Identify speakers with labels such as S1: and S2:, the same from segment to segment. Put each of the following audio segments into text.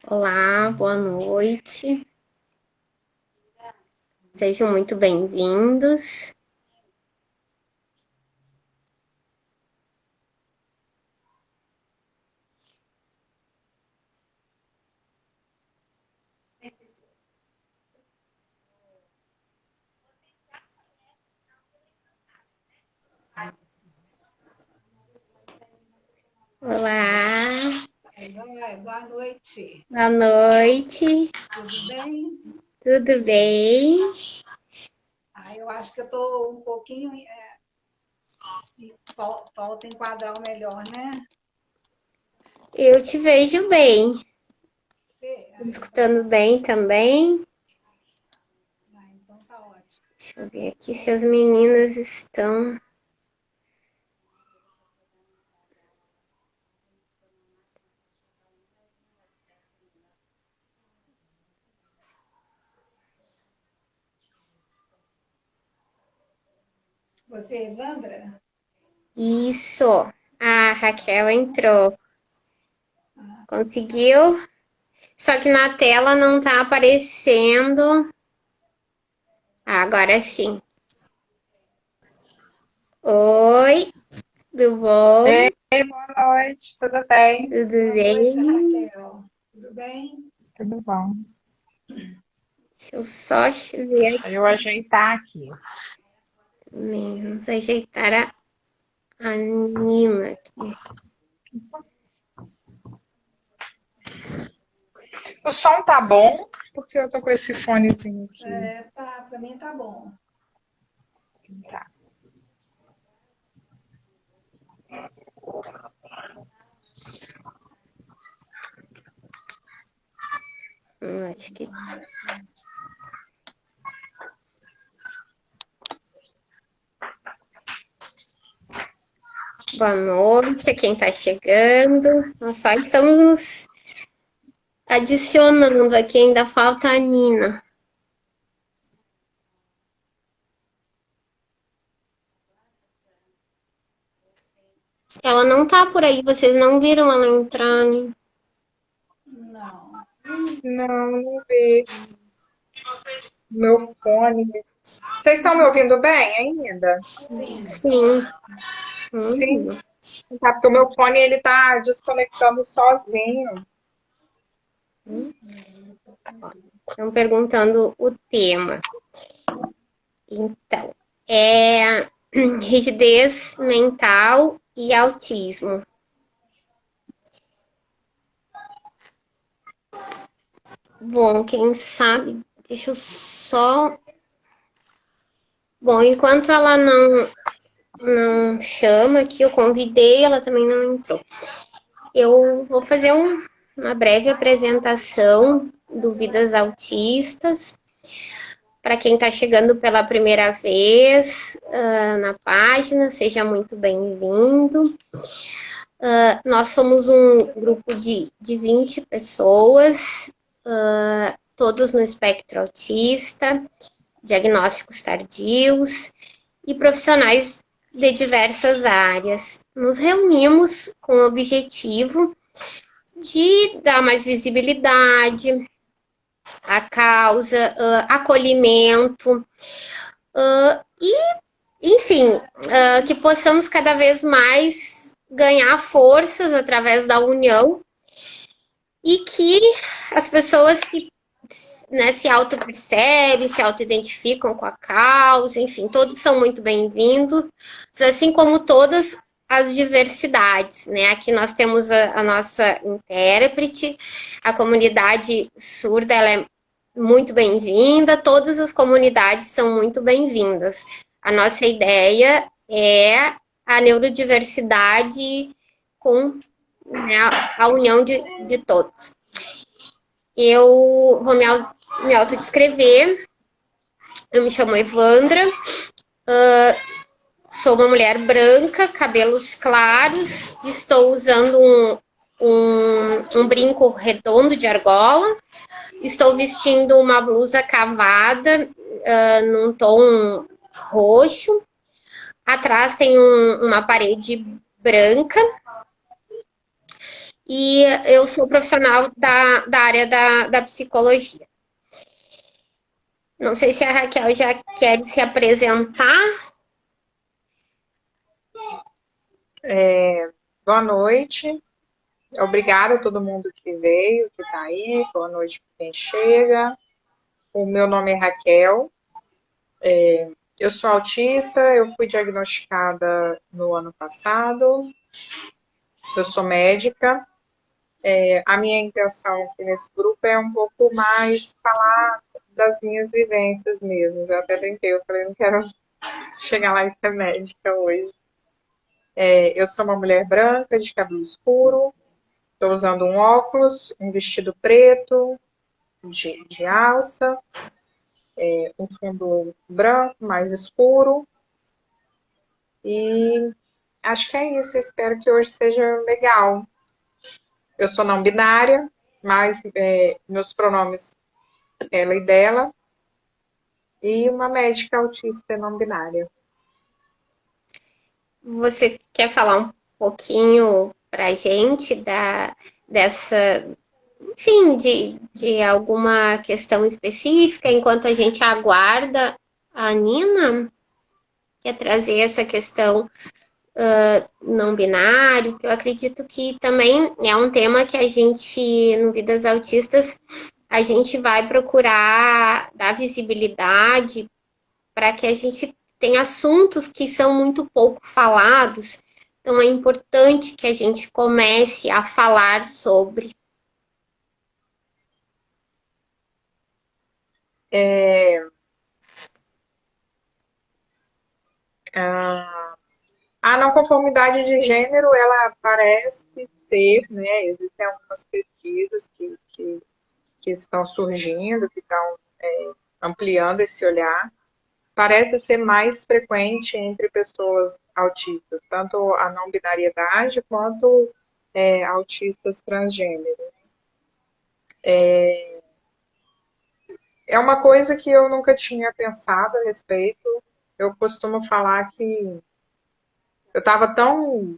S1: Olá, boa noite. Sejam muito bem-vindos. Olá,
S2: Boa noite.
S1: boa noite.
S2: Tudo bem?
S1: Tudo bem?
S2: Eu acho que eu estou um pouquinho. Falta enquadrar o melhor, né?
S1: Eu te vejo bem. Me
S2: Então,
S1: escutando bem também.
S2: então tá ótimo.
S1: Deixa eu ver aqui se as meninas estão.
S2: Você, Evandra?
S1: Isso. A Raquel entrou. Conseguiu? Só que na tela não tá aparecendo. Agora sim. Oi, tudo bom?
S3: Ei, boa noite, tudo bem?
S1: Tudo
S2: Boa noite,
S1: bem?
S2: Raquel. Tudo bem?
S3: Tudo bom.
S1: Deixa eu só ver aqui.
S3: Deixa eu ajeitar aqui.
S1: Vamos ajeitar a Nina aqui.
S3: O som tá bom, porque eu tô com esse fonezinho aqui.
S2: Para mim tá bom.
S3: Tá.
S1: Acho que. Boa noite a quem está chegando. Nós só estamos nos adicionando aqui, ainda falta a Nina. Ela não tá por aí, vocês não viram ela entrando.
S2: Não.
S3: Não vi. Meu fone. Vocês estão me ouvindo bem ainda?
S2: Sim.
S1: Sim.
S3: Sim. Tá, porque o meu fone ele tá desconectando sozinho.
S1: Estão perguntando o tema. Então, é rigidez mental e autismo. Bom, quem sabe, deixa eu só. Bom, enquanto ela não chama aqui, eu convidei, ela também não entrou. Eu vou fazer uma breve apresentação do Vidas Autistas. Para quem está chegando pela primeira vez na página, seja muito bem-vindo. Nós somos um grupo de 20 pessoas, todos no espectro autista, diagnósticos tardios e profissionais de diversas áreas. Nos reunimos com o objetivo de dar mais visibilidade à causa, acolhimento e, enfim, que possamos cada vez mais ganhar forças através da união e que as pessoas que se auto-percebem, se auto-identificam com a causa, enfim, todos são muito bem-vindos, assim como todas as diversidades, né? Aqui nós temos a nossa intérprete, a comunidade surda, ela é muito bem-vinda, todas as comunidades são muito bem-vindas. A nossa ideia é a neurodiversidade com, né, a união de todos. Eu vou me autodescrever. Eu me chamo Evandra. sou uma mulher branca, cabelos claros, estou usando um brinco redondo de argola, estou vestindo uma blusa cavada num tom roxo. Atrás tem uma parede branca e eu sou profissional da área da psicologia. Não sei se a Raquel já quer se apresentar.
S3: Boa noite. Obrigada a todo mundo que veio, que está aí. Boa noite para quem chega. O meu nome é Raquel. Eu sou autista, eu fui diagnosticada no ano passado. Eu sou médica. A minha intenção aqui nesse grupo é um pouco mais falar das minhas vivências mesmo. Eu até tentei, eu falei, não quero chegar lá e ser médica hoje. Eu sou uma mulher branca, de cabelo escuro, estou usando um óculos, um vestido preto, de alça, um fundo branco, mais escuro. E acho que é isso, eu espero que hoje seja legal. Eu sou não binária, mas meus pronomes ela e dela, e uma médica autista não binária.
S1: Você quer falar um pouquinho para a gente dessa, enfim, de alguma questão específica enquanto a gente aguarda a Nina? Quer trazer essa questão não binário, que eu acredito que também é um tema que a gente, no Vidas Autistas, a gente vai procurar dar visibilidade para que a gente tenha assuntos que são muito pouco falados. Então é importante que a gente comece a falar sobre.
S3: A não conformidade de gênero, ela parece ser, né? Existem algumas pesquisas que estão surgindo, que estão ampliando esse olhar. Parece ser mais frequente entre pessoas autistas, tanto a não binariedade quanto autistas transgênero. É uma coisa que eu nunca tinha pensado a respeito. Eu costumo falar que eu estava tão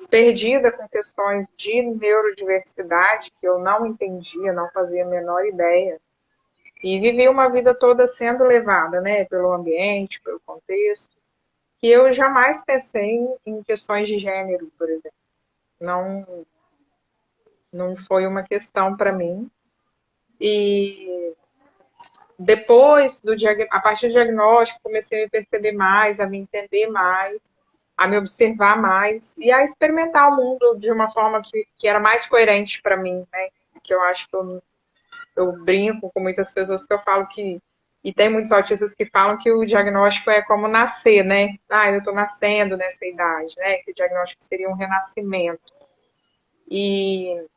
S3: perdida com questões de neurodiversidade que eu não entendia, não fazia a menor ideia. E vivi uma vida toda sendo levada, né, pelo ambiente, pelo contexto, que eu jamais pensei em questões de gênero, por exemplo. Não, não foi uma questão para mim. E depois a partir do diagnóstico, comecei a me perceber mais, a me entender mais, a me observar mais e a experimentar o mundo de uma forma que era mais coerente para mim, né? Que eu acho que eu brinco com muitas pessoas que eu falo que e tem muitos autistas que falam que o diagnóstico é como nascer, né? Ah, eu estou nascendo nessa idade, né? Que o diagnóstico seria um renascimento. E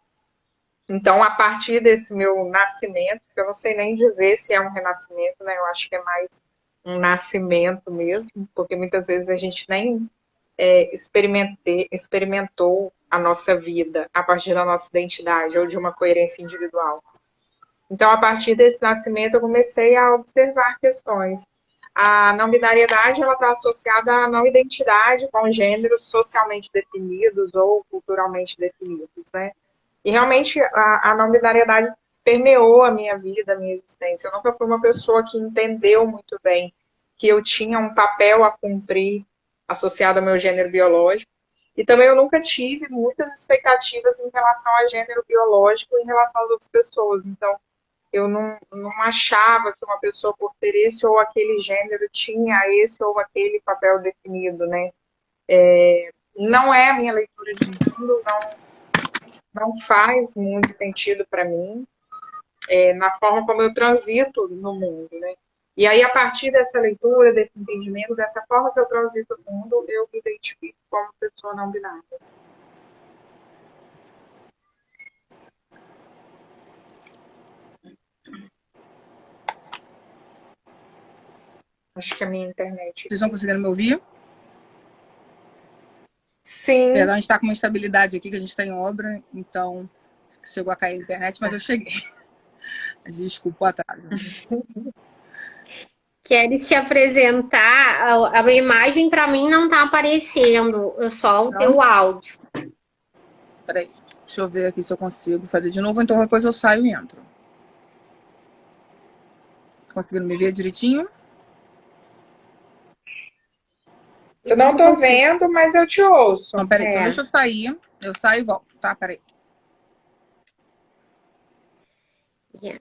S3: então, a partir desse meu nascimento, que eu não sei nem dizer se é um renascimento, né? Eu acho que é mais um nascimento mesmo, porque muitas vezes a gente nem experimentou a nossa vida a partir da nossa identidade ou de uma coerência individual. Então, a partir desse nascimento, eu comecei a observar questões. A não binariedade ela está associada à não identidade com gêneros socialmente definidos ou culturalmente definidos, né? E realmente a não binariedade permeou a minha vida, a minha existência. Eu nunca fui uma pessoa que entendeu muito bem que eu tinha um papel a cumprir associado ao meu gênero biológico. E também eu nunca tive muitas expectativas em relação ao gênero biológico em relação às outras pessoas. Então, eu não achava que uma pessoa, por ter esse ou aquele gênero, tinha esse ou aquele papel definido, né? Não é a minha leitura de mundo, não faz muito sentido para mim, na forma como eu transito no mundo, né? E aí, a partir dessa leitura, desse entendimento, dessa forma que eu transito no mundo, eu me identifico como pessoa não binária. Acho que a minha internet
S4: Vocês estão conseguindo me ouvir?
S3: Sim.
S4: Perdão, a gente está com uma instabilidade aqui, que a gente está em obra, então chegou a cair a internet, mas eu cheguei. Desculpa o atraso.
S1: Queres te apresentar? A imagem para mim não tá aparecendo, só o teu áudio.
S4: Peraí, deixa eu ver aqui se eu consigo fazer de novo, então depois eu saio e entro. Conseguindo me ver direitinho?
S3: Eu não tô vendo, mas eu te ouço.
S4: Então, peraí, então deixa eu sair. Eu saio e volto, tá? Peraí.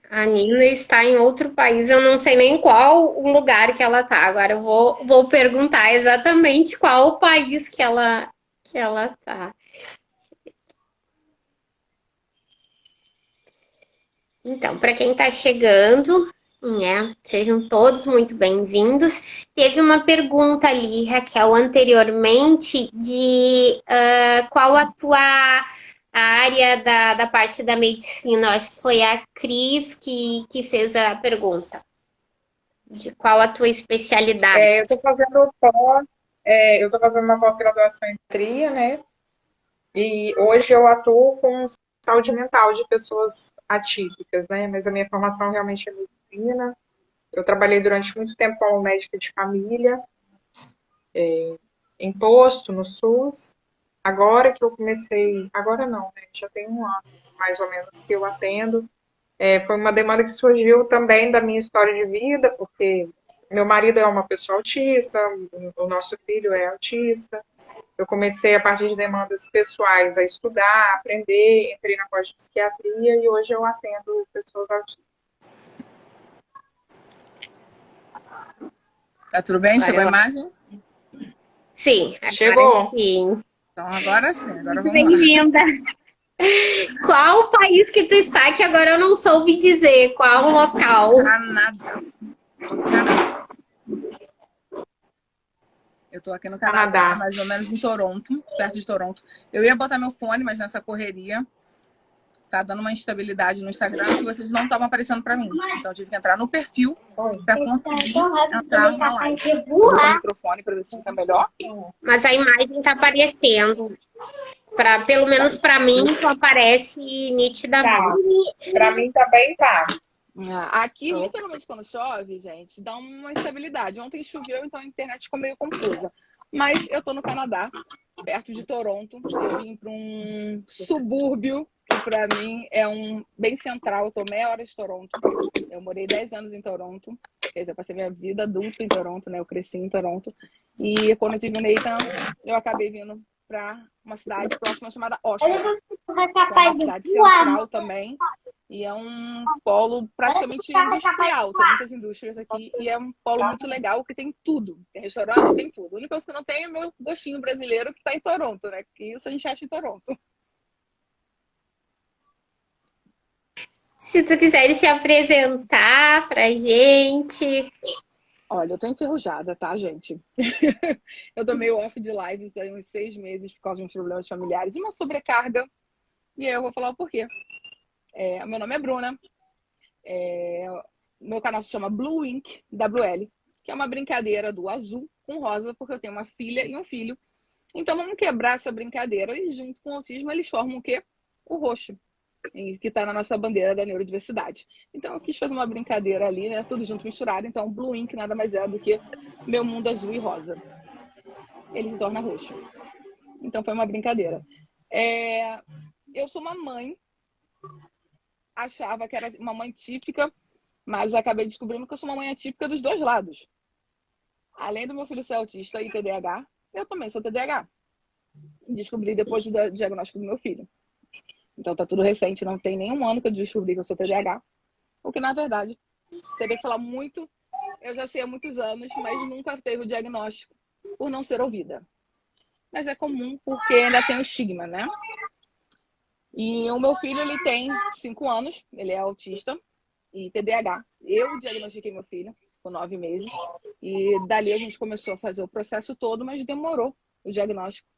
S1: A Nina está em outro país, eu não sei nem qual o lugar que ela tá. Agora eu vou perguntar exatamente qual o país que ela tá. Então, para quem está chegando, né, sejam todos muito bem-vindos. Teve uma pergunta ali, Raquel, anteriormente, de qual a tua área da parte da medicina. Eu acho que foi a Cris que fez a pergunta. De qual a tua especialidade?
S3: Eu estou fazendo uma pós-graduação em psiquiatria, né? E hoje eu atuo com saúde mental de pessoas atípicas, né? Mas a minha formação realmente é medicina. Eu trabalhei durante muito tempo como médica de família, em posto, no SUS. Agora que eu comecei, agora não, né? Já tem um ano, mais ou menos, que eu atendo. Foi uma demanda que surgiu também da minha história de vida, porque meu marido é uma pessoa autista, o nosso filho é autista. Eu comecei, a partir de demandas pessoais, a estudar, a aprender, entrei na pós de psiquiatria e hoje eu atendo pessoas autistas.
S4: Tá tudo bem? Chegou a imagem?
S1: Sim.
S3: Chegou.
S1: Sim.
S4: Então agora sim, agora vamos lá.
S1: Bem-vinda. Qual o país que tu está que agora eu não soube dizer? Qual o local?
S4: Canadá. Eu tô aqui no Canadá, mais ou menos em Toronto, perto de Toronto. Eu ia botar meu fone, mas nessa correria tá dando uma instabilidade no Instagram que vocês não estavam aparecendo para mim. Então eu tive que entrar no perfil para conseguir entrar numa live. Vou botar o microfone para ver se fica melhor.
S1: Mas a imagem tá aparecendo. Pelo menos para mim, tu aparece nitidamente.
S3: Tá. Para mim também tá.
S4: Aqui, literalmente, quando chove, gente, dá uma instabilidade. Ontem choveu, então a internet ficou meio confusa. Mas eu tô no Canadá, perto de Toronto. Eu vim para um subúrbio, que para mim é bem central. Eu tô meia hora de Toronto. Eu morei 10 anos em Toronto. Quer dizer, eu passei minha vida adulta em Toronto, né? Eu cresci em Toronto. E quando eu tive o Nathan, eu acabei vindo para uma cidade próxima chamada Oshawa, que é uma cidade central também. E é um polo praticamente industrial, tem muitas indústrias aqui. E é um polo muito legal, que tem tudo. Tem restaurante, tem tudo. A única coisa que não tem é meu gostinho brasileiro, que está em Toronto, né? Que isso a gente acha em Toronto.
S1: Se tu quiser se apresentar pra gente.
S4: Olha, eu tô enferrujada, tá, gente? Eu tô meio off de lives há uns 6 meses por causa de uns problemas familiares e uma sobrecarga. E aí eu vou falar o porquê. Meu nome é Bruna. Meu canal se chama Blue Ink, WL, que é uma brincadeira do azul com rosa, porque eu tenho uma filha e um filho. Então vamos quebrar essa brincadeira e junto com o autismo eles formam o quê? O roxo, que está na nossa bandeira da neurodiversidade. Então eu quis fazer uma brincadeira ali, né? Tudo junto misturado. Então Blue Ink nada mais é do que meu mundo azul e rosa. Ele se torna roxo. Então foi uma brincadeira. Eu sou uma mãe. Achava que era uma mãe típica, mas acabei descobrindo que eu sou uma mãe atípica dos dois lados. Além do meu filho ser autista e TDAH, eu também sou TDAH. Descobri depois do diagnóstico do meu filho. Então tá tudo recente, não tem nenhum ano que eu descobri que eu sou TDAH. O que, na verdade, teria que falar muito, eu já sei há muitos anos, mas nunca teve o diagnóstico por não ser ouvida. Mas é comum porque ainda tem o estigma, né? E o meu filho, ele tem 5 anos, ele é autista e TDAH. Eu diagnostiquei meu filho com 9 meses e dali a gente começou a fazer o processo todo, mas demorou o diagnóstico.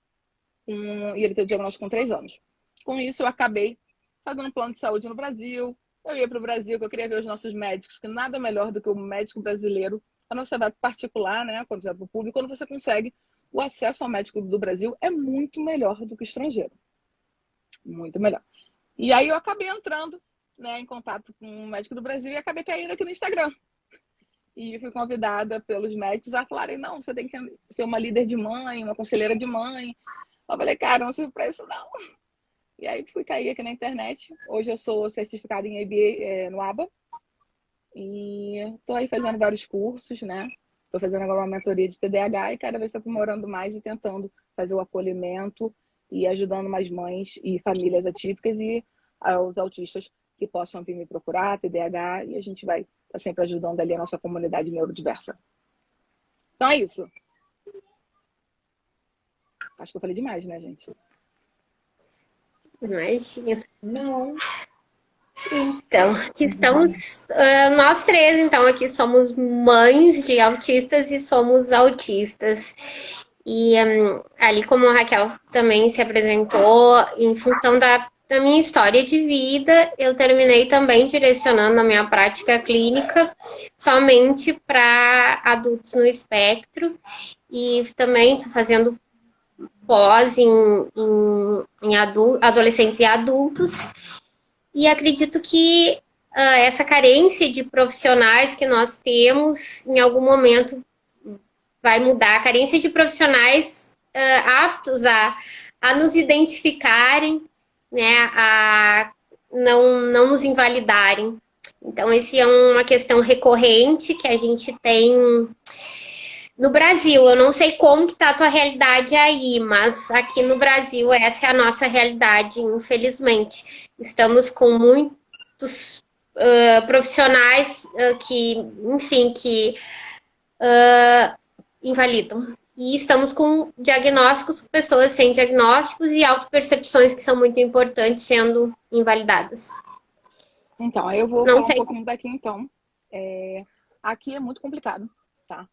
S4: E ele teve o diagnóstico com 3 anos. Com isso, eu acabei fazendo um plano de saúde no Brasil. Eu ia para o Brasil, que eu queria ver os nossos médicos, que nada melhor do que o médico brasileiro Quando você vai para particular, né? Quando você vai para o público, quando você consegue, o acesso ao médico do Brasil é muito melhor do que o estrangeiro. Muito melhor. E aí eu acabei entrando, né, em contato com um médico do Brasil e acabei caindo aqui no Instagram. E fui convidada pelos médicos a falarem, não, você tem que ser uma líder de mãe, uma conselheira de mãe. Eu falei, cara, não sirvo para isso não. E aí fui cair aqui na internet. Hoje eu sou certificada em ABA no ABA. E estou aí fazendo vários cursos, né? Estou fazendo agora uma mentoria de TDAH e cada vez estou aprimorando mais e tentando fazer o acolhimento e ajudando mais mães e famílias atípicas e os autistas que possam vir me procurar, TDAH, e a gente vai estar sempre ajudando ali a nossa comunidade neurodiversa. Então é isso. Acho que eu falei demais, né, gente?
S1: Imagina.
S2: Não.
S1: Então, aqui estamos, nós três, então, aqui somos mães de autistas e somos autistas. E ali, como a Raquel também se apresentou, em função da minha história de vida, eu terminei também direcionando a minha prática clínica somente para adultos no espectro. E também estou fazendo pós em adolescentes e adultos. E acredito que essa carência de profissionais que nós temos, em algum momento, vai mudar. A carência de profissionais aptos a nos identificarem, né, a não nos invalidarem. Então, essa é uma questão recorrente que a gente tem no Brasil. Eu não sei como que está a tua realidade aí, mas aqui no Brasil essa é a nossa realidade, infelizmente. Estamos com muitos profissionais que, enfim, que invalidam. E estamos com diagnósticos, pessoas sem diagnósticos e autopercepções que são muito importantes sendo invalidadas.
S4: Então, aí eu vou
S1: Não
S4: falar um
S1: sei.
S4: pouquinho daqui, então. Aqui é muito complicado, tá?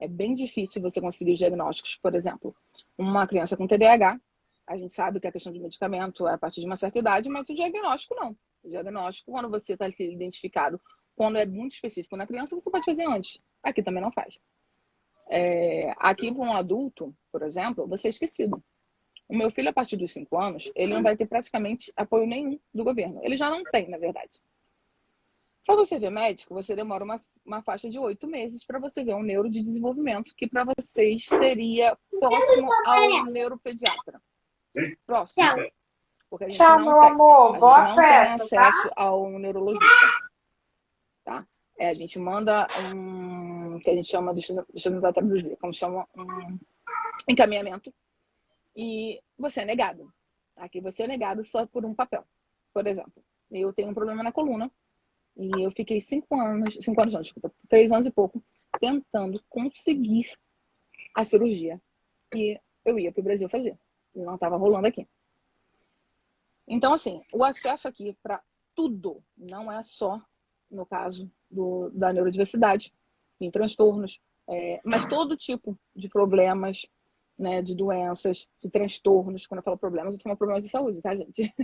S4: É bem difícil você conseguir os diagnósticos. Por exemplo, uma criança com TDAH, a gente sabe que a questão de medicamento é a partir de uma certa idade, mas o diagnóstico não. O diagnóstico, quando você está identificado, quando é muito específico na criança, você pode fazer antes. Aqui também não faz. Aqui, para um adulto, por exemplo, você é esquecido. O meu filho, a partir dos 5 anos, ele não vai ter praticamente apoio nenhum do governo. Ele já não tem, na verdade. Para você ver médico, você demora uma faixa de 8 meses para você ver um neuro de desenvolvimento, que para vocês seria próximo ao neuropediatra. Próximo. Porque a gente
S2: Tchau,
S4: não
S2: meu
S4: tem.
S2: amor.
S4: A
S2: Boa
S4: gente não tem
S2: festa,
S4: acesso
S2: tá?
S4: ao neurologista. Tá? A gente manda que a gente chama, deixa eu tentar traduzir, como chama um encaminhamento. E você é negado. Aqui você é negado só por um papel. Por exemplo, eu tenho um problema na coluna e eu fiquei 3 anos e pouco, tentando conseguir a cirurgia que eu ia para o Brasil fazer. E não estava rolando aqui. Então, assim, o acesso aqui para tudo, não é só no caso da neurodiversidade, em transtornos, mas todo tipo de problemas, né, de doenças, de transtornos. Quando eu falo problemas, eu tô falando problemas de saúde, tá, gente?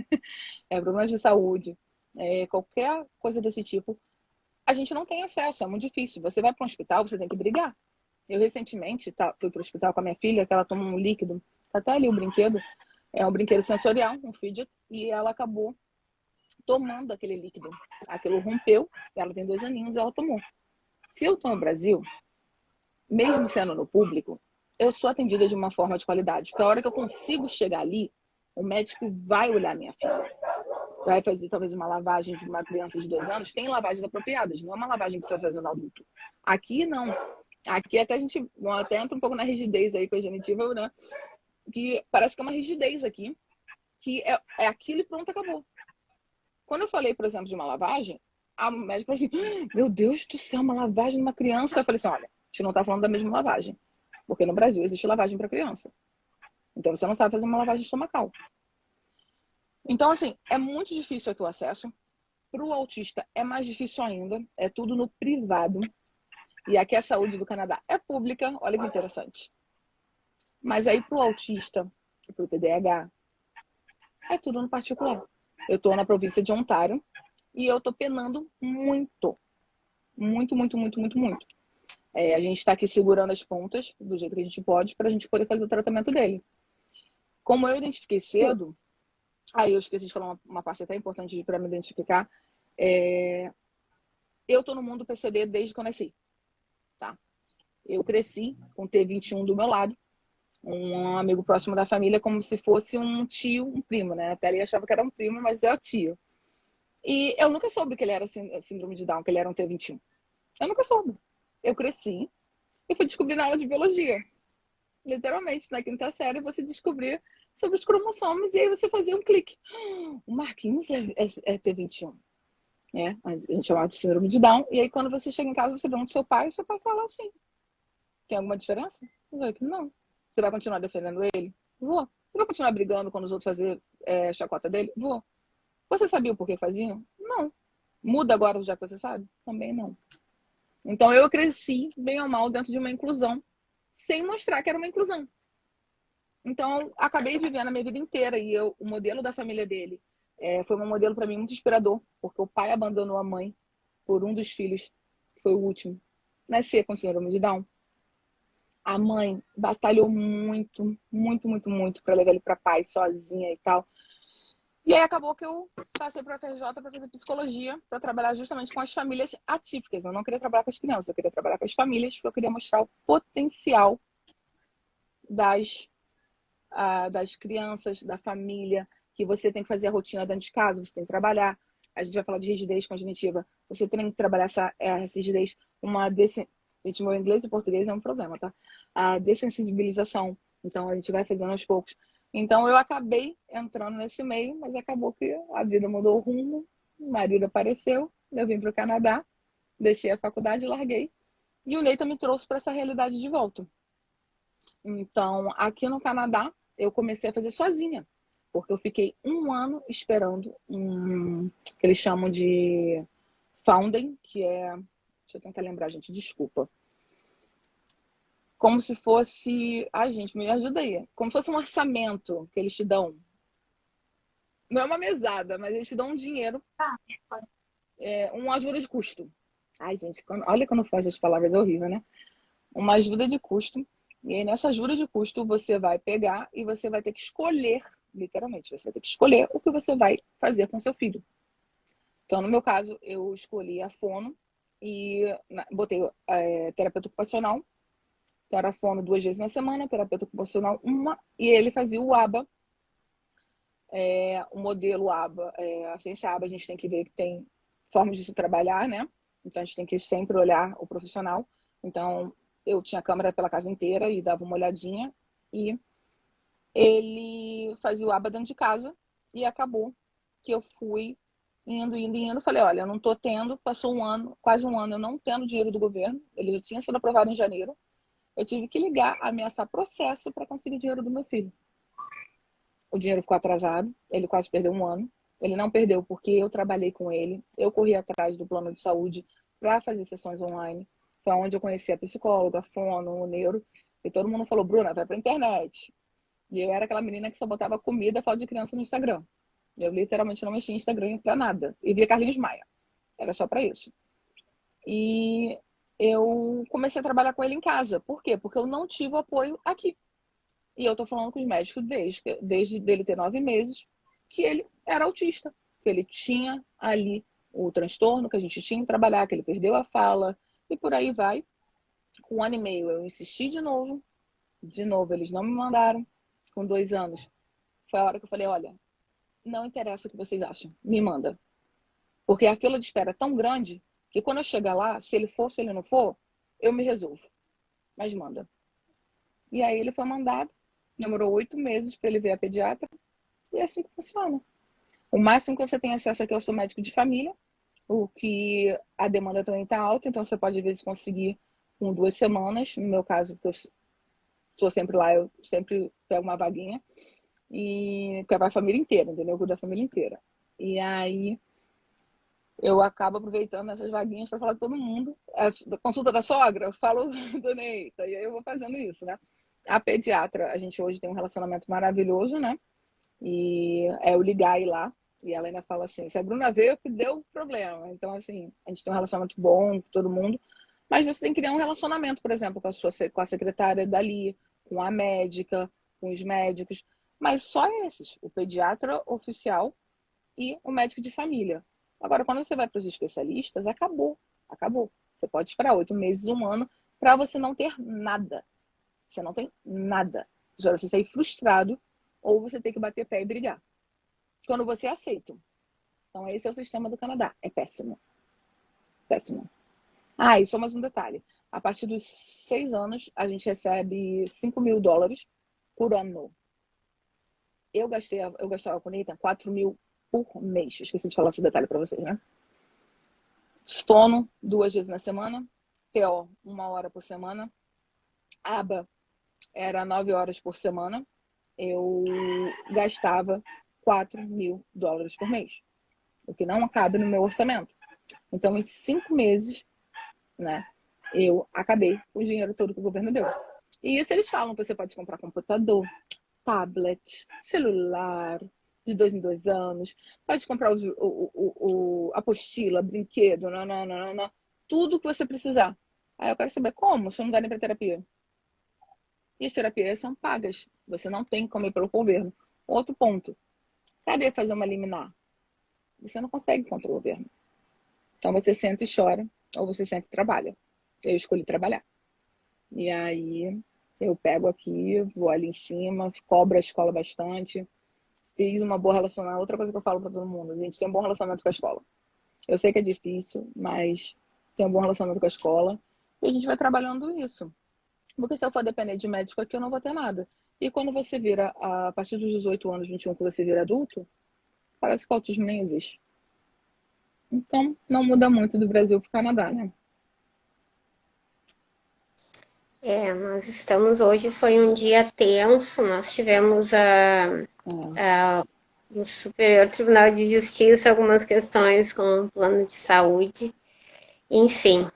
S4: Problemas de saúde, qualquer coisa desse tipo, a gente não tem acesso, é muito difícil. Você vai para um hospital, você tem que brigar. Eu recentemente fui para o hospital com a minha filha, que ela toma um líquido, tá até ali o brinquedo, é um brinquedo sensorial, um fidget, e ela acabou tomando aquele líquido. Aquilo rompeu, ela tem 2 aninhos, ela tomou. Se eu tô no Brasil, mesmo sendo no público, eu sou atendida de uma forma de qualidade. Porque a hora que eu consigo chegar ali, o médico vai olhar minha filha. Vai fazer talvez uma lavagem de uma criança de 2 anos. Tem lavagens apropriadas, não é uma lavagem que você vai fazer no adulto. Aqui não. Aqui até a gente até entra um pouco na rigidez aí com a genitiva, né? Que parece que é uma rigidez aqui, que é aquilo e pronto, acabou. Quando eu falei, por exemplo, de uma lavagem, a médica falou assim, meu Deus do céu, uma lavagem de uma criança. Eu falei assim, olha, a gente não tá falando da mesma lavagem. Porque no Brasil existe lavagem para criança. Então você não sabe fazer uma lavagem estomacal. Então, assim, é muito difícil aqui o acesso. Para o autista é mais difícil ainda. É tudo no privado. E aqui a saúde do Canadá é pública. Olha que interessante. Mas aí para o autista, para o TDAH, é tudo no particular. Eu estou na província de Ontário e eu estou penando muito. Muito, muito, muito, muito, muito. A gente está aqui segurando as pontas do jeito que a gente pode para a gente poder fazer o tratamento dele. Como eu identifiquei cedo, aí eu esqueci de falar uma parte até importante para me identificar. Eu tô no mundo PCD desde que eu nasci, tá? Eu cresci com T21 do meu lado, um amigo próximo da família, como se fosse um tio, um primo, né? Até ele achava que era um primo, mas é o tio. E eu nunca soube que ele era síndrome de Down, que ele era um T21. Eu nunca soube. Eu cresci e fui descobrir na aula de biologia. Literalmente, na quinta série, você descobrir sobre os cromossomos e aí você fazia um clique. O Marquinhos é T21. Né? A gente chama de síndrome de Down. E aí, quando você chega em casa, você pergunta pro seu pai fala assim: tem alguma diferença? Eu falei que não. Você vai continuar defendendo ele? Vou. Você vai continuar brigando quando os outros fazerem chacota dele? Vou. Você sabia o porquê faziam? Não. Muda agora já que você sabe? Também não. Então, eu cresci, bem ou mal, dentro de uma inclusão, sem mostrar que era uma inclusão. Então, eu acabei vivendo a minha vida inteira. E o modelo da família dele foi um modelo para mim muito inspirador, porque o pai abandonou a mãe por um dos filhos, que foi o último, nascer com síndrome de Down. A mãe batalhou muito, muito, muito, muito para levar ele para paz sozinha e tal. E aí acabou que eu passei para a FRJ para fazer psicologia, para trabalhar justamente com as famílias atípicas. Eu não queria trabalhar com as crianças, eu queria trabalhar com as famílias, porque eu queria mostrar o potencial das crianças, da família, que você tem que fazer a rotina dentro de casa, você tem que trabalhar. A gente vai falar de rigidez cognitiva. Você tem que trabalhar essa rigidez, gente, meu inglês e português é um problema, tá? A dessensibilização. Então, a gente vai fazendo aos poucos. Então, eu acabei entrando nesse meio, mas acabou que a vida mudou o rumo, o marido apareceu, eu vim para o Canadá, deixei a faculdade, larguei, e o Neita me trouxe para essa realidade de volta. Então, aqui no Canadá, eu comecei a fazer sozinha, porque eu fiquei 1 ano esperando que eles chamam de funding, que é... Deixa eu tentar lembrar, gente, desculpa. Como se fosse... Ai, gente, me ajuda aí. Como se fosse um orçamento que eles te dão. Não é uma mesada, mas eles te dão um dinheiro, uma ajuda de custo. Ai, gente, olha quando faz as palavras, é horrível, né? Uma ajuda de custo. E aí, nessa ajuda de custo, você vai pegar e você vai ter que escolher, literalmente, você vai ter que escolher o que você vai fazer com seu filho. Então, no meu caso, eu escolhi a fono e botei terapeuta ocupacional. Então, era fono 2 vezes na semana, terapeuta ocupacional 1, e ele fazia o ABA. O modelo ABA, a ciência ABA, a gente tem que ver que tem formas de se trabalhar, né? Então, a gente tem que sempre olhar o profissional. Então, eu tinha câmera pela casa inteira e dava uma olhadinha. E ele fazia o ABA dentro de casa e acabou que eu fui indo. Falei, olha, eu não tô tendo, passou 1 ano, quase 1 ano, eu não tendo dinheiro do governo. Ele já tinha sido aprovado em janeiro. Eu tive que ligar, ameaçar processo para conseguir dinheiro do meu filho. O dinheiro ficou atrasado, ele quase perdeu 1 ano. Ele não perdeu porque eu trabalhei com ele, eu corri atrás do plano de saúde para fazer sessões online. Foi onde eu conheci a psicóloga, a fono, o neuro. E todo mundo falou, Bruna, vai pra internet. E eu era aquela menina que só botava comida, foto de criança no Instagram. Eu literalmente não mexia em Instagram pra nada. E via Carlinhos Maia. Era só pra isso. E eu comecei a trabalhar com ele em casa. Por quê? Porque eu não tive apoio aqui. E eu tô falando com os médicos desde dele ter 9 meses, que ele era autista. Que ele tinha ali o transtorno que a gente tinha que trabalhar, que ele perdeu a fala, e por aí vai. Com 1 ano e meio eu insisti de novo eles não me mandaram. Com 2 anos, foi a hora que eu falei, olha, não interessa o que vocês acham, me manda. Porque a fila de espera é tão grande que quando eu chegar lá, se ele for, se ele não for, eu me resolvo. Mas manda. E aí ele foi mandado, demorou 8 meses para ele ver a pediatra, e é assim que funciona. O máximo que você tem acesso aqui é o seu médico de família, o que a demanda também está alta, então você pode, às vezes, conseguir com 2 semanas. No meu caso, porque eu estou sempre lá, eu sempre pego uma vaguinha, e porque vai a família inteira, entendeu? Eu cuido da família inteira. E aí eu acabo aproveitando essas vaguinhas para falar com todo mundo. A consulta da sogra, eu falo do Neita, e aí eu vou fazendo isso, né? A pediatra, a gente hoje tem um relacionamento maravilhoso, né? E eu ligar e ir lá, e ela ainda fala assim, se a Bruna veio, que deu problema. Então, assim, a gente tem um relacionamento bom com todo mundo, Mas você tem que criar um relacionamento, por exemplo, com a secretária dali, com a médica, com os médicos. Mas só esses, o pediatra oficial e o médico de família. Agora, quando você vai para os especialistas, acabou. Acabou. Você pode esperar 8 meses, 1 ano, para você não ter nada. Você não tem nada. Já você sair frustrado ou você tem que bater pé e brigar. Quando você aceita. Então, esse é o sistema do Canadá. É péssimo. Péssimo. Ah, e só mais um detalhe. A partir dos 6 anos, a gente recebe $5.000 por ano. Eu gastava com o Nathan 4.000 por mês. Esqueci de falar esse detalhe para vocês, né? Fono 2 vezes na semana. TO 1 hora por semana. Aba era 9 horas por semana. Eu gastava $4.000 por mês. O que não cabe no meu orçamento. Então, em 5 meses, né, eu acabei com o dinheiro todo que o governo deu. E isso eles falam que você pode comprar computador, tablet, celular, de 2 em 2 anos, pode comprar apostila, brinquedo, não, tudo que você precisar. Aí eu quero saber como, se não dá nem para terapia. E as terapias são pagas, você não tem como ir pelo governo. Outro ponto, cadê fazer uma liminar? Você não consegue contra o governo. Então você senta e chora, ou você senta e trabalha. Eu escolhi trabalhar. E aí eu pego aqui, vou ali em cima, cobro a escola bastante, fiz uma boa relacionamento. Outra coisa que eu falo para todo mundo, a gente tem um bom relacionamento com a escola. Eu sei que é difícil, mas tem um bom relacionamento com a escola. E a gente vai trabalhando isso. Porque se eu for depender de médico aqui, eu não vou ter nada. E quando você vira, a partir dos 18 anos, 21, que você vira adulto, parece que o autismo nem existe. Então, não muda muito do Brasil para o Canadá, né?
S1: Nós estamos hoje, foi um dia tenso, nós tivemos no Superior Tribunal de Justiça algumas questões com o plano de saúde, enfim,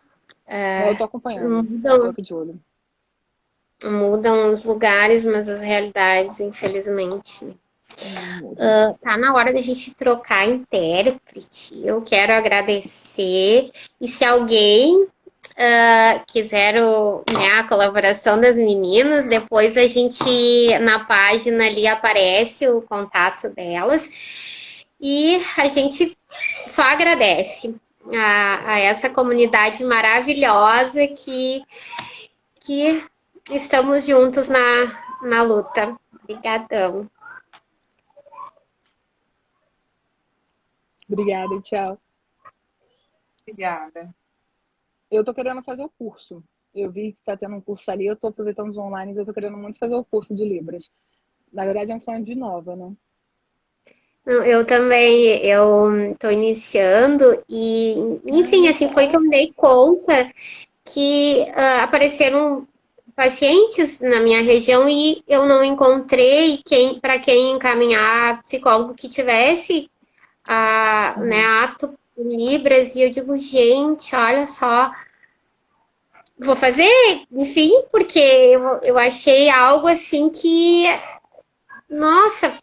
S4: Eu tô acompanhando, eu tô aqui de olho.
S1: mudam os lugares, mas as realidades, infelizmente, né? Tá na hora da gente trocar intérprete. Eu quero agradecer. E se alguém quiser a colaboração das meninas, depois a gente, na página ali, aparece o contato delas. E a gente só agradece a essa comunidade maravilhosa que estamos juntos na luta. Obrigadão.
S4: Obrigada, tchau.
S3: Obrigada.
S4: Eu tô querendo fazer o curso. Eu vi que tá tendo um curso ali, eu tô aproveitando os online, eu tô querendo muito fazer o curso de Libras. Na verdade, é um sonho de nova, né?
S1: Eu também, eu estou iniciando e, enfim, assim, foi que eu me dei conta que apareceram pacientes na minha região e eu não encontrei para quem encaminhar psicólogo que tivesse ato por Libras e eu digo, gente, olha só, vou fazer, enfim, porque eu achei algo assim que, nossa,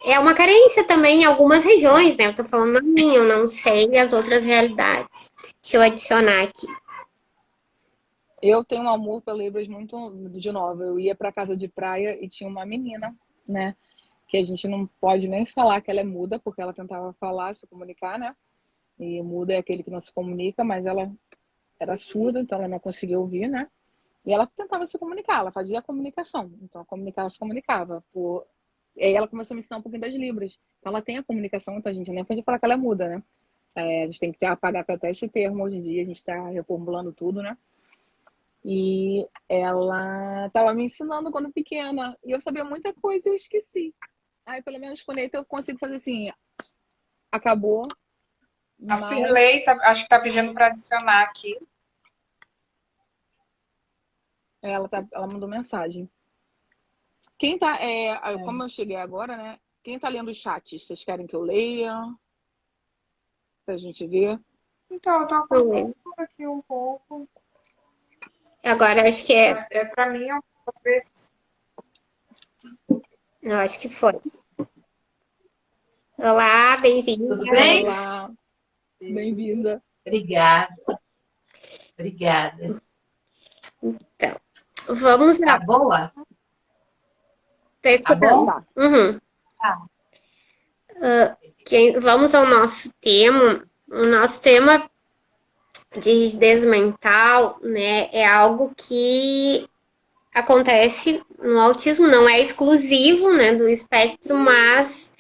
S1: é uma carência também em algumas regiões, né? Eu tô falando na minha, eu não sei as outras realidades. Deixa eu adicionar aqui.
S4: Eu tenho um amor pelo Libras muito de novo. Eu ia pra casa de praia e tinha uma menina, né? Que a gente não pode nem falar que ela é muda, porque ela tentava falar, se comunicar, né? E muda é aquele que não se comunica, mas ela era surda, então ela não conseguia ouvir, né? E ela tentava se comunicar, ela fazia a comunicação. Então, ela se comunicava. E aí ela começou a me ensinar um pouquinho das Libras. Então, ela tem a comunicação, então a gente nem pode falar que ela é muda, né? A gente tem que apagar até esse termo hoje em dia, a gente está reformulando tudo, né? E ela estava me ensinando quando pequena. E eu sabia muita coisa e eu esqueci. Aí, pelo menos, com o Neita, eu consigo fazer assim, acabou.
S3: A Cirlei, acho que tá pedindo para adicionar aqui.
S4: Ela mandou mensagem. Quem tá, como eu cheguei agora, né? Quem tá lendo os chats? Vocês querem que eu leia? Pra gente ver.
S3: Então, eu tô acompanhando aqui um pouco.
S1: Agora acho que
S3: Para mim, eu vou ver.
S1: Eu acho que foi. Olá, bem-vinda.
S5: Tudo bem?
S4: Olá, bem-vinda.
S5: Obrigada.
S2: Obrigada.
S1: Então, vamos
S2: Tá
S1: lá.
S2: boa?
S1: Tá
S2: Tá
S1: escutando?
S2: bom?
S4: Tá.
S1: Uhum.
S2: Tá.
S1: Vamos ao nosso tema. O nosso tema de rigidez mental, né, é algo que acontece no autismo, não é exclusivo, né, do espectro, mas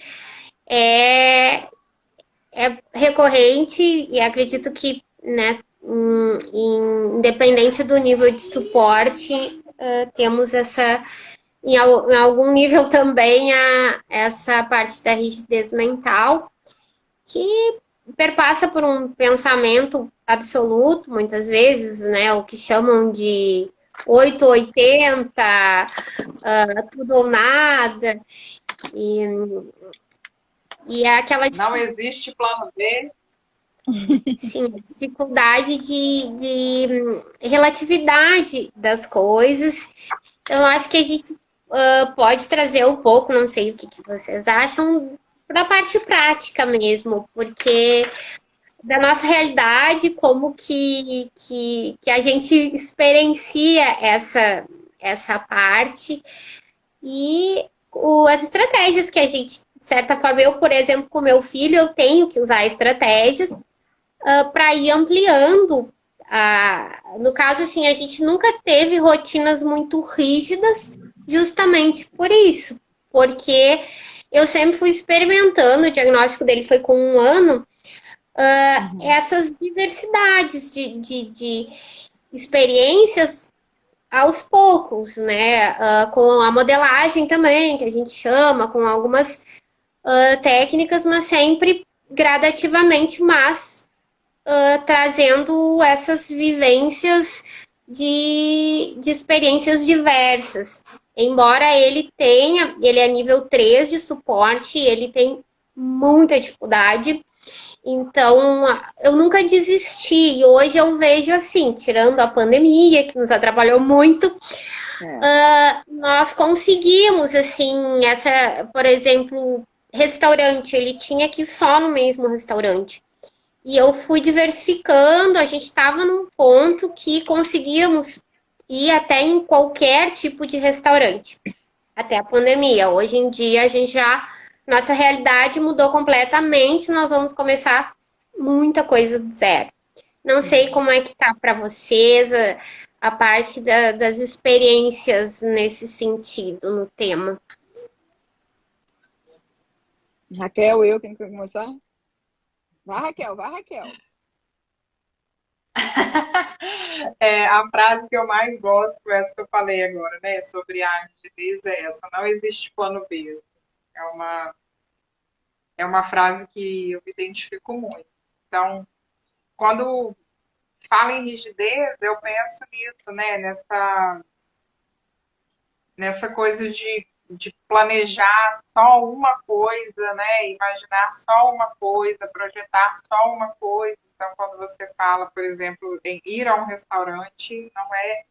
S1: é, é recorrente e acredito que, né, independente do nível de suporte, temos em algum nível também, essa parte da rigidez mental, que perpassa por um pensamento absoluto, muitas vezes, né, o que chamam de 880, tudo ou nada, e, e é aquela
S3: Não existe plano B.
S1: sim, dificuldade de relatividade das coisas. Então, eu acho que a gente pode trazer um pouco, não sei o que vocês acham, para a parte prática mesmo, porque da nossa realidade, como que a gente experiencia essa parte e as estratégias que a gente, de certa forma, eu, por exemplo, com meu filho, eu tenho que usar estratégias para ir ampliando. No caso, assim, a gente nunca teve rotinas muito rígidas, justamente por isso, porque eu sempre fui experimentando, o diagnóstico dele foi com 1 ano, essas diversidades de experiências aos poucos, né? Com a modelagem também, que a gente chama, com algumas técnicas, mas sempre gradativamente, mas trazendo essas vivências de experiências diversas. Embora ele é nível 3 de suporte, ele tem muita dificuldade, então eu nunca desisti. E hoje eu vejo assim, tirando a pandemia, que nos atrapalhou muito, nós conseguimos, assim, por exemplo, restaurante, ele tinha que ir só no mesmo restaurante. E eu fui diversificando, a gente estava num ponto que conseguíamos ir até em qualquer tipo de restaurante, até a pandemia. Hoje em dia a gente nossa realidade mudou completamente, nós vamos começar muita coisa do zero. Não sei como é que tá para vocês a parte das experiências nesse sentido no tema.
S4: Raquel, quem quer começar? Vai, Raquel, vai, Raquel.
S3: A frase que eu mais gosto é essa que eu falei agora, né? Sobre a rigidez é essa. Não existe plano B. É uma frase que eu me identifico muito. Então, quando falo em rigidez, eu penso nisso, né? Nessa coisa de planejar só uma coisa, né? Imaginar só uma coisa, projetar só uma coisa. Então, quando você fala, por exemplo, em ir a um restaurante, não é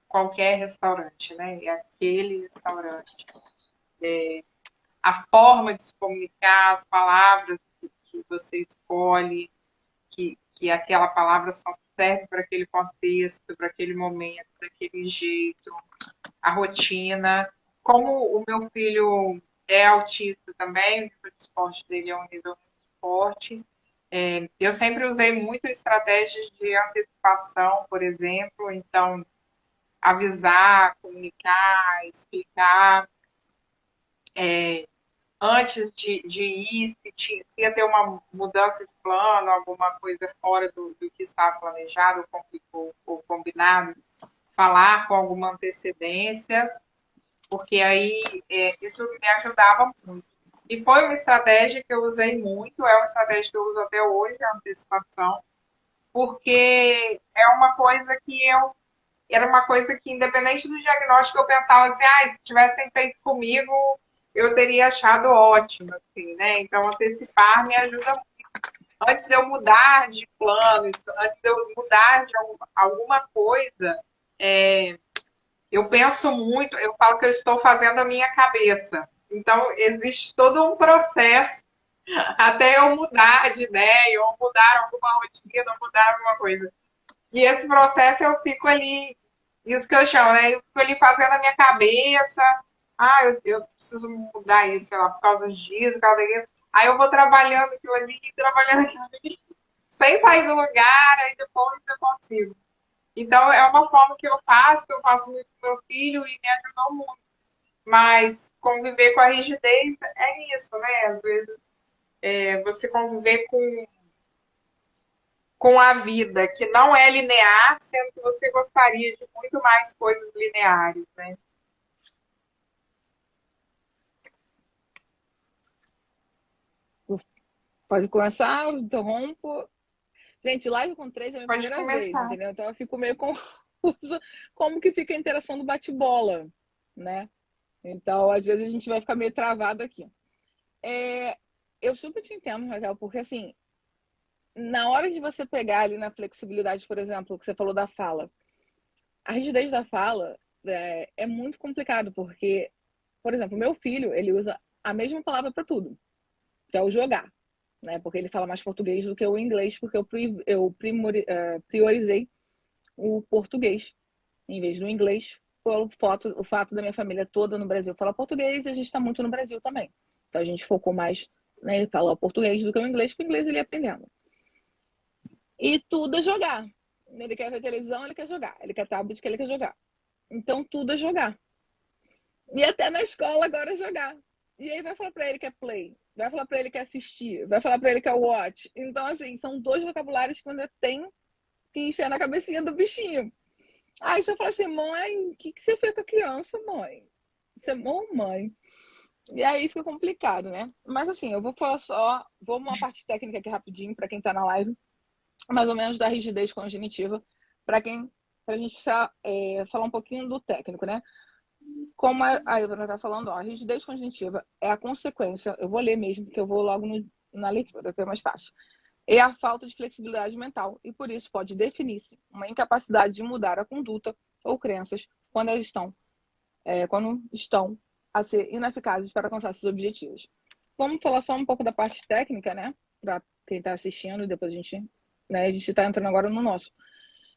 S3: qualquer restaurante, né? É aquele restaurante. A forma de se comunicar, as palavras que você escolhe, que aquela palavra só serve para aquele contexto, para aquele momento, daquele jeito, a rotina. Como o meu filho é autista também, o nível de esporte dele é um nível de esporte, eu sempre usei muito estratégias de antecipação, por exemplo, então avisar, comunicar, explicar, antes de ir, se ia ter uma mudança de plano, alguma coisa fora do que estava planejado ou combinado, falar com alguma antecedência, porque aí isso me ajudava muito. E foi uma estratégia que eu usei muito, é uma estratégia que eu uso até hoje, a antecipação, porque é uma coisa que era uma coisa que, independente do diagnóstico, eu pensava assim, se tivessem feito comigo, eu teria achado ótimo, assim, né? Então, antecipar me ajuda muito. Antes de eu mudar de planos, antes de eu mudar de alguma coisa, eu penso muito, eu falo que eu estou fazendo a minha cabeça. Então, existe todo um processo até eu mudar de ideia, ou mudar alguma rotina, ou mudar alguma coisa. E esse processo eu fico ali, isso que eu chamo, né? Eu fico ali fazendo a minha cabeça. Ah, eu preciso mudar isso, sei lá, por causa disso, por causa daquilo. Aí eu vou trabalhando aquilo ali, trabalhando aquilo ali, sem sair do lugar, aí depois eu consigo. Então, é uma forma que eu faço muito com meu filho e me ajudou muito. Mas conviver com a rigidez é isso, né? Às vezes, você conviver com a vida, que não é linear, sendo que você gostaria de muito mais coisas lineares, né?
S4: Pode começar, eu interrompo. Gente, live com três é a minha
S3: Pode
S4: primeira vez,
S3: começar.
S4: entendeu? Então eu fico meio confusa como que fica a interação do bate-bola, né? Então, às vezes a gente vai ficar meio travado aqui. Eu super te entendo, Raquel, porque assim, na hora de você pegar ali na flexibilidade, por exemplo, que você falou da fala, a rigidez da fala é muito complicado, porque, por exemplo, meu filho, ele usa a mesma palavra para tudo, que é o jogar, né? Porque ele fala mais português do que o inglês, porque eu priorizei o português em vez do inglês, o fato da minha família toda no Brasil falar português e a gente está muito no Brasil também. Então a gente focou mais, né, em falar português do que o inglês, porque o inglês ele ia aprendendo. E tudo é jogar. Ele quer ver televisão, ele quer jogar. Ele quer tablet, ele quer jogar. Então tudo é jogar. E até na escola agora é jogar. E aí vai falar para ele que é play, vai falar para ele que é assistir, vai falar para ele que é watch. Então, assim, são dois vocabulários que ainda tem que enfiar na cabecinha do bichinho. Aí você fala assim, mãe, o que você fez com a criança, mãe? Você é bom, mãe? E aí fica complicado, né? Mas assim, eu vou falar só, vou uma parte técnica aqui rapidinho para quem tá na live, mais ou menos da rigidez cognitiva, pra gente falar um pouquinho do técnico, né? Como a Ivana tá falando, ó, a rigidez cognitiva é a consequência, eu vou ler mesmo, porque eu vou logo na leitura, que é mais fácil. É a falta de flexibilidade mental e por isso pode definir-se uma incapacidade de mudar a conduta ou crenças quando estão a ser ineficazes para alcançar seus objetivos. Vamos falar só um pouco da parte técnica, né? Para quem está assistindo e depois a gente está entrando agora no nosso.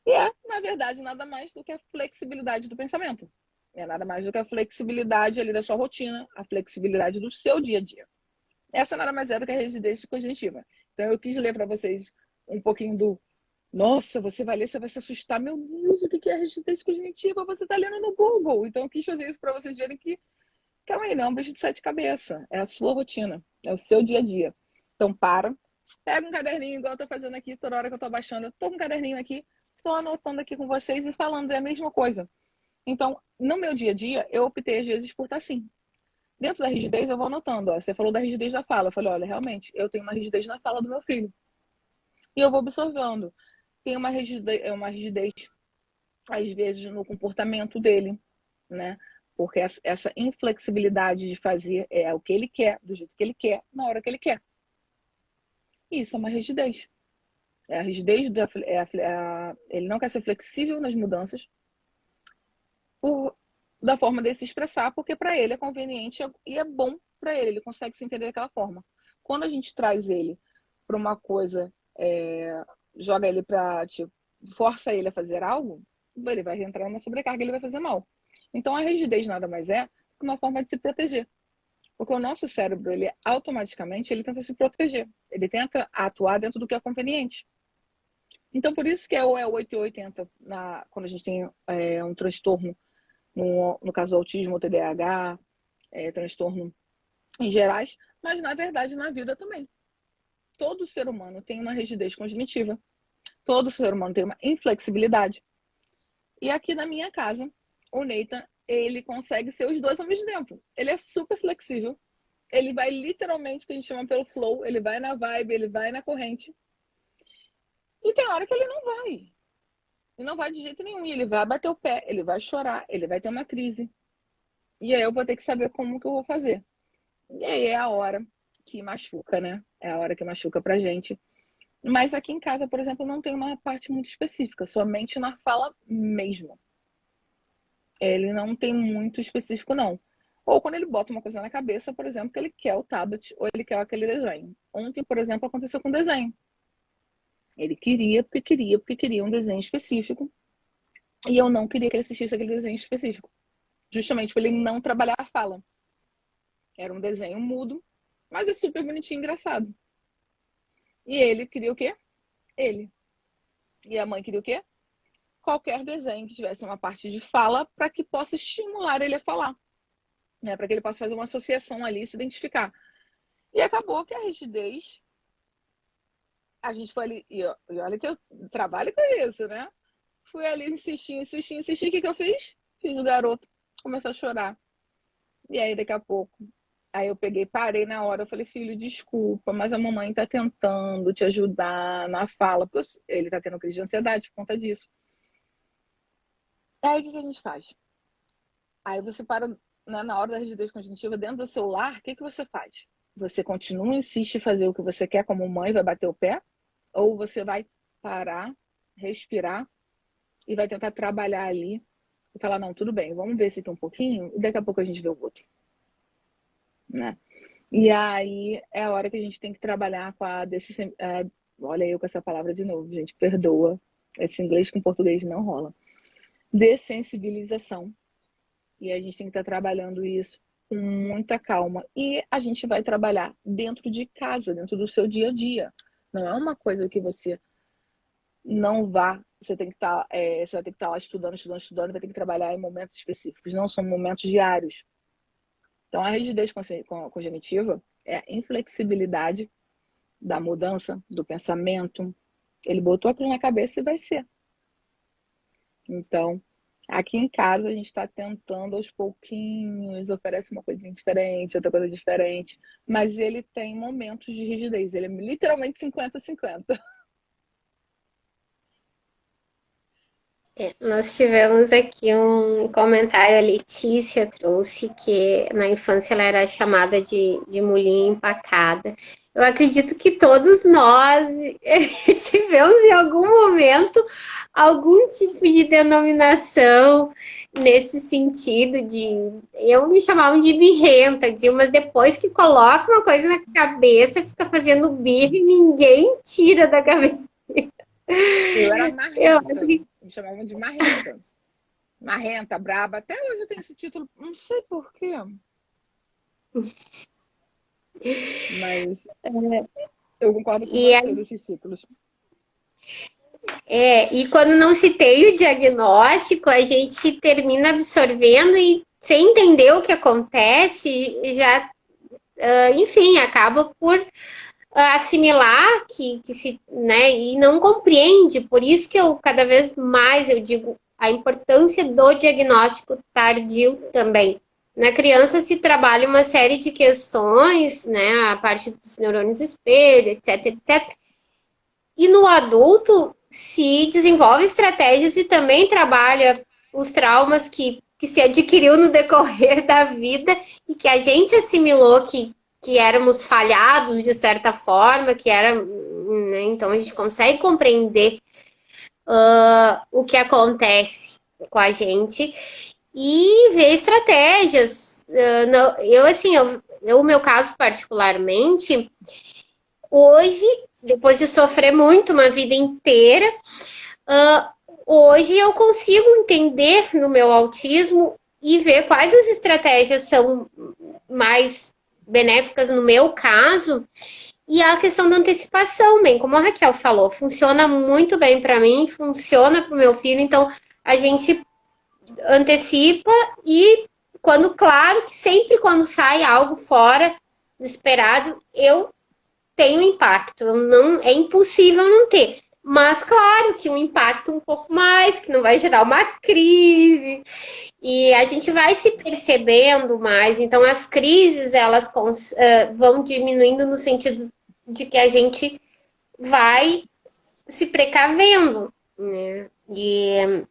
S4: E na verdade, nada mais do que a flexibilidade do pensamento. É nada mais do que a flexibilidade ali da sua rotina, a flexibilidade do seu dia a dia. Essa nada mais é do que a rigidez cognitiva. Então, eu quis ler para vocês um pouquinho do. Nossa, você vai ler, você vai se assustar. Meu Deus, o que é rigidez cognitiva? Você está lendo no Google. Então, eu quis fazer isso para vocês verem que, calma aí, não é um bicho de sete cabeças. É a sua rotina, é o seu dia a dia. Então, pega um caderninho, igual eu estou fazendo aqui, toda hora que eu estou baixando. Eu estou com um caderninho aqui, estou anotando aqui com vocês e falando, é a mesma coisa. Então, no meu dia a dia, eu optei, às vezes, por estar assim. Dentro da rigidez, eu vou anotando. Ó. Você falou da rigidez da fala. Eu falei, olha, realmente, eu tenho uma rigidez na fala do meu filho. E eu vou observando. Tem uma rigidez, às vezes, no comportamento dele, né? Porque essa inflexibilidade de fazer o que ele quer, do jeito que ele quer, na hora que ele quer. Isso é uma rigidez. É a rigidez, ele não quer ser flexível nas mudanças da forma de se expressar, porque para ele é conveniente e é bom para ele, ele consegue se entender daquela forma. Quando a gente traz ele para uma coisa, joga ele para, tipo, força ele a fazer algo, ele vai entrar numa sobrecarga, ele vai fazer mal. Então a rigidez nada mais é que uma forma de se proteger. Porque o nosso cérebro, ele automaticamente, ele tenta se proteger. Ele tenta atuar dentro do que é conveniente. Então, por isso que é o 880 quando a gente tem um transtorno, no caso do autismo ou TDAH, transtorno em gerais, mas na verdade na vida também. Todo ser humano tem uma rigidez cognitiva, todo ser humano tem uma inflexibilidade. E aqui na minha casa, o Nathan, ele consegue ser os dois ao mesmo tempo. Ele é super flexível, ele vai literalmente, que a gente chama pelo flow, ele vai na vibe, ele vai na corrente. E tem hora que ele não vai. Ele não vai de jeito nenhum. E ele vai bater o pé, ele vai chorar, ele vai ter uma crise. E aí eu vou ter que saber como que eu vou fazer. E aí é a hora que machuca, né? É a hora que machuca pra gente. Mas aqui em casa, por exemplo, não tem uma parte muito específica, somente na fala mesmo. Ele não tem muito específico, não. Ou quando ele bota uma coisa na cabeça, por exemplo, que ele quer o tablet ou ele quer aquele desenho. Ontem, por exemplo, aconteceu com desenho. Ele queria, porque queria, porque queria um desenho específico. E eu não queria que ele assistisse aquele desenho específico. Justamente para ele não trabalhar a fala. Era um desenho mudo, mas é super bonitinho e engraçado. E ele queria o quê? Ele. E a mãe queria o quê? Qualquer desenho que tivesse uma parte de fala para que possa estimular ele a falar. Né? Para que ele possa fazer uma associação ali, se identificar. E acabou que a rigidez, a gente foi ali, e olha que eu trabalho com isso, né? Fui ali insistir. O que eu fiz? Fiz o garoto começar a chorar. E aí, daqui a pouco, aí eu peguei, parei na hora, eu falei, filho, desculpa, mas a mamãe tá tentando te ajudar na fala, porque ele tá tendo crise de ansiedade por conta disso. Aí, o que a gente faz? Aí você para, né, na hora da rigidez cognitiva, dentro do celular, o que você faz? Você continua, insiste em fazer o que você quer como mãe, vai bater o pé? Ou você vai parar, respirar e vai tentar trabalhar ali e falar, não, tudo bem, vamos ver esse aqui um pouquinho e daqui a pouco a gente vê o outro. Né? E aí é a hora que a gente tem que trabalhar com olha eu com essa palavra de novo, gente, perdoa. Esse inglês com português não rola. Dessensibilização. E a gente tem que estar trabalhando isso com muita calma. E a gente vai trabalhar dentro de casa, dentro do seu dia a dia. Não é uma coisa que você não vá. Você tem que estar, você vai ter que estar lá estudando, vai ter que trabalhar em momentos específicos. Não são momentos diários. Então, a rigidez cognitiva é a inflexibilidade da mudança, do pensamento. Ele botou aquilo na cabeça e vai ser. Então, aqui em casa, a gente está tentando aos pouquinhos, oferece uma coisinha diferente, outra coisa diferente, mas ele tem momentos de rigidez. Ele é literalmente 50-50.
S1: Nós tivemos aqui um comentário, a Letícia trouxe que na infância ela era chamada de mulher empacada. Eu acredito que todos nós tivemos em algum momento algum tipo de denominação nesse sentido de... Eu me chamava de birrenta, dizia, mas depois que coloca uma coisa na cabeça, fica fazendo birra e ninguém tira da cabeça.
S4: Eu era
S1: Eu
S4: marrenta. Me chamavam de marrenta. Marrenta, braba. Até hoje eu tenho esse título. Não sei porquê. Mas eu concordo com você desses títulos.
S1: E quando não se tem o diagnóstico, a gente termina absorvendo e sem entender o que acontece, já, enfim, acaba por assimilar que se, né, e não compreende. Por isso que eu cada vez mais eu digo a importância do diagnóstico tardio também. Na criança se trabalha uma série de questões, né, a parte dos neurônios espelho, etc, etc. E no adulto se desenvolve estratégias e também trabalha os traumas que se adquiriu no decorrer da vida e que a gente assimilou que éramos falhados de certa forma, que era, né, então a gente consegue compreender o que acontece com a gente e ver estratégias. O meu caso particularmente, hoje, depois de sofrer muito uma vida inteira, hoje eu consigo entender no meu autismo e ver quais as estratégias são mais benéficas no meu caso. E a questão da antecipação, bem, como a Raquel falou, funciona muito bem para mim, funciona para o meu filho, então a gente antecipa e claro que sempre quando sai algo fora do esperado, eu tenho impacto, não é impossível não ter. Mas claro que um impacto um pouco mais, que não vai gerar uma crise. E a gente vai se percebendo mais. Então, as crises, elas vão diminuindo no sentido de que a gente vai se precavendo, né? E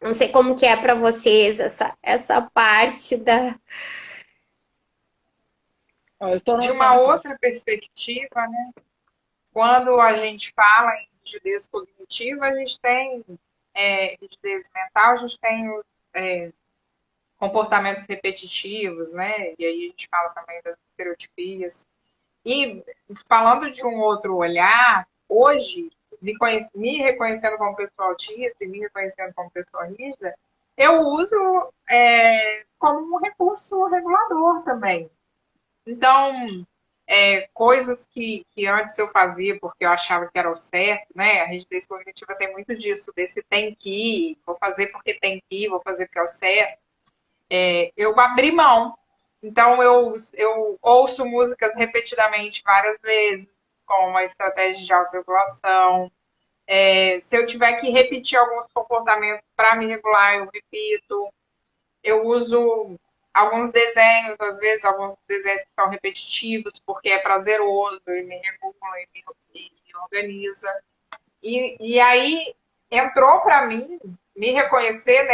S1: não sei como que é para vocês essa parte da...
S3: De uma outra perspectiva, né? Quando a gente fala em rigidez cognitiva, a gente tem rigidez mental, a gente tem os comportamentos repetitivos, né? E aí a gente fala também das estereotipias. E falando de um outro olhar, hoje me reconhecendo como pessoa autista e me reconhecendo como pessoa rígida, eu uso como um recurso regulador também. Então, coisas que antes eu fazia porque eu achava que era o certo, né? A rigidez cognitiva tem muito disso, desse tem que ir, vou fazer porque tem que ir, vou fazer porque é o certo. Eu abri mão. Então, eu ouço músicas repetidamente várias vezes, com uma estratégia de autorregulação. Se eu tiver que repetir alguns comportamentos para me regular, eu repito. Eu uso alguns desenhos, às vezes, alguns desenhos que são repetitivos, porque é prazeroso e me regula e me organiza. E aí entrou para mim, me reconhecer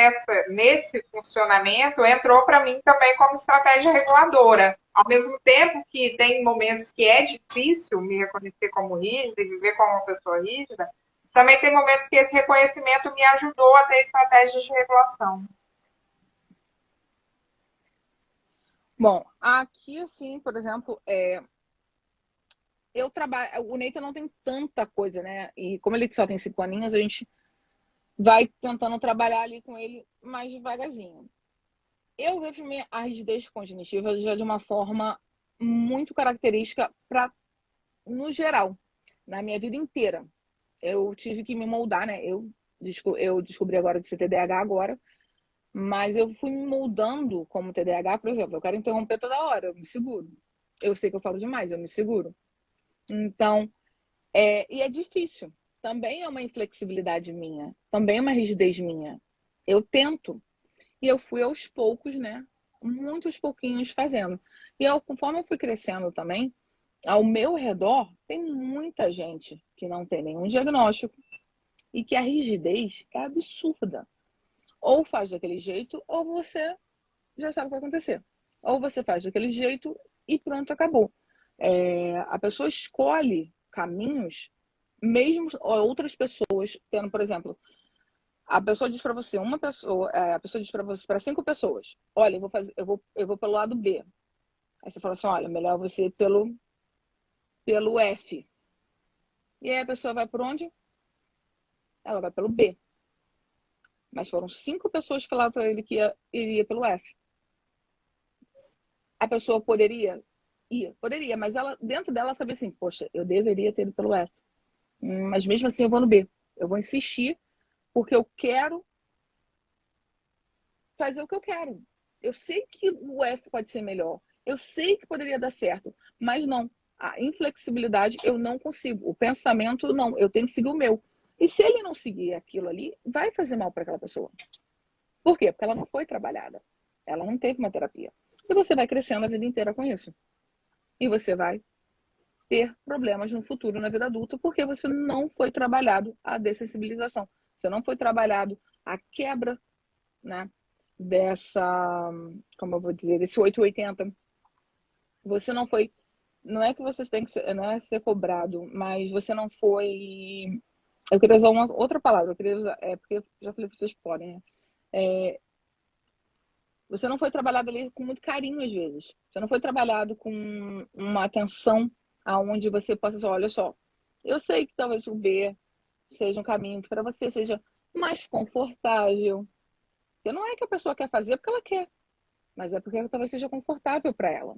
S3: nesse funcionamento, entrou para mim também como estratégia reguladora. Ao mesmo tempo que tem momentos que é difícil me reconhecer como rígida e viver como uma pessoa rígida, também tem momentos que esse reconhecimento me ajudou a ter estratégias de regulação.
S4: Bom, aqui, assim, por exemplo, eu trabalho. O Neita não tem tanta coisa, né? E como ele só tem 5 aninhos, a gente vai tentando trabalhar ali com ele mais devagarzinho. Eu vejo a rigidez cognitiva já de uma forma muito característica no geral, na minha vida inteira. Eu tive que me moldar, né? Eu descobri agora de ser TDAH agora, mas eu fui me moldando como TDAH, por exemplo, eu quero interromper toda hora, eu me seguro. Eu sei que eu falo demais, eu me seguro. Então, e é difícil. Também é uma inflexibilidade minha, também é uma rigidez minha. Eu tento. E eu fui aos poucos, né? Muitos pouquinhos fazendo. E conforme eu fui crescendo também, ao meu redor tem muita gente que não tem nenhum diagnóstico e que a rigidez é absurda. Ou faz daquele jeito, ou você já sabe o que vai acontecer. Ou você faz daquele jeito e pronto, acabou. A pessoa escolhe caminhos, mesmo outras pessoas tendo, por exemplo, a pessoa diz para você, a pessoa diz para você, para 5 pessoas, olha, eu vou pelo lado B. Aí você fala assim, olha, melhor você ir pelo F. E aí a pessoa vai por onde? Ela vai pelo B. Mas foram 5 pessoas que falaram para ele que iria pelo F. A pessoa poderia ir? Poderia, mas ela, dentro dela, sabia assim, poxa, eu deveria ter ido pelo F. Mas mesmo assim eu vou no B. Eu vou insistir porque eu quero fazer o que eu quero. Eu sei que o F pode ser melhor. Eu sei que poderia dar certo, mas não. A inflexibilidade eu não consigo. O pensamento não. Eu tenho que seguir o meu. E se ele não seguir aquilo ali, vai fazer mal para aquela pessoa. Por quê? Porque ela não foi trabalhada. Ela não teve uma terapia. E você vai crescendo a vida inteira com isso. E você vai ter problemas no futuro, na vida adulta, porque você não foi trabalhado a dessensibilização. Você não foi trabalhado a quebra, né, dessa, como eu vou dizer, desse 880. Você não foi, não é que você tem que ser, não é ser cobrado, mas você não foi, eu queria usar uma outra palavra, eu queria usar, porque eu já falei que vocês podem, né? Você não foi trabalhado ali com muito carinho às vezes. Você não foi trabalhado com uma atenção aonde você possa dizer, olha só, eu sei que talvez o B seja um caminho que para você seja mais confortável. Porque não é que a pessoa quer fazer porque ela quer, mas é porque talvez seja confortável para ela.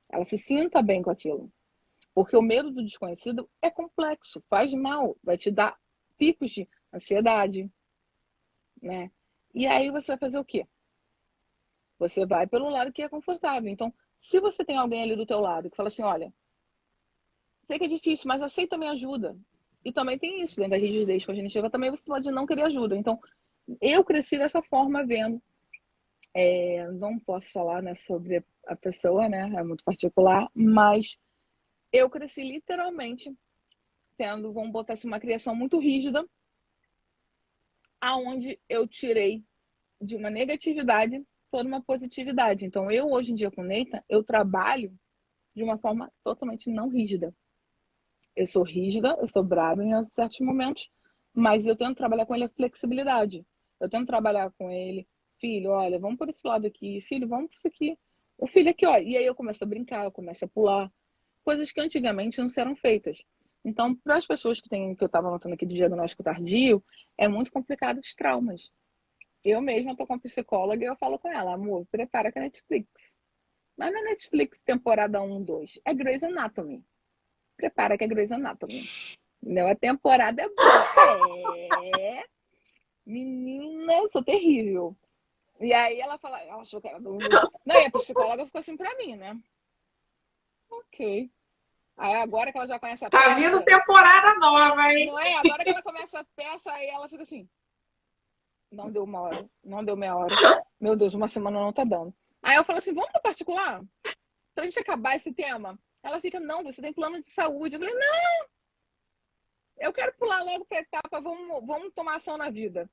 S4: Ela se sinta bem com aquilo. Porque o medo do desconhecido é complexo, faz mal, vai te dar picos de ansiedade, né? E aí você vai fazer o quê? Você vai pelo lado que é confortável. Então, se você tem alguém ali do teu lado que fala assim, olha, sei que é difícil, mas aceita a minha ajuda. E também tem isso, dentro da rigidez cognitiva, também você pode não querer ajuda. Então, eu cresci dessa forma, vendo. Não posso falar, né, sobre a pessoa, né, é muito particular, mas eu cresci literalmente tendo, vamos botar assim, uma criação muito rígida, aonde eu tirei de uma negatividade toda uma positividade. Então, eu hoje em dia com o Neita, eu trabalho de uma forma totalmente não rígida. Eu sou rígida, eu sou brava em certos momentos, mas eu tento trabalhar com ele a flexibilidade. Eu tento trabalhar com ele, filho, olha, vamos por esse lado aqui, filho, vamos por isso aqui. O filho aqui, ó. E aí eu começo a brincar, eu começo a pular. Coisas que antigamente não eram feitas. Então, para as pessoas que eu estava notando aqui de diagnóstico tardio, é muito complicado os traumas. Eu mesma estou com uma psicóloga e eu falo com ela, amor, prepara que é Netflix. Mas não é Netflix temporada 1, 2. É Grey's Anatomy. Prepara que é Grey's Anatomy. Não, a temporada é boa. Menina, eu sou terrível. E aí ela achou que era do... Não, e a psicóloga ficou assim pra mim, né? Ok. Aí agora que ela já conhece a
S3: Tá
S4: peça...
S3: vindo temporada nova, hein?
S4: Não é? Agora que ela começa a peça, aí ela fica assim... Não deu uma hora, não deu meia hora. Meu Deus, uma semana não tá dando. Aí eu falo assim, vamos no particular? Pra gente acabar esse tema. Ela fica, não, você tem plano de saúde. Eu falei, não, eu quero pular logo pra etapa, vamos tomar ação na vida.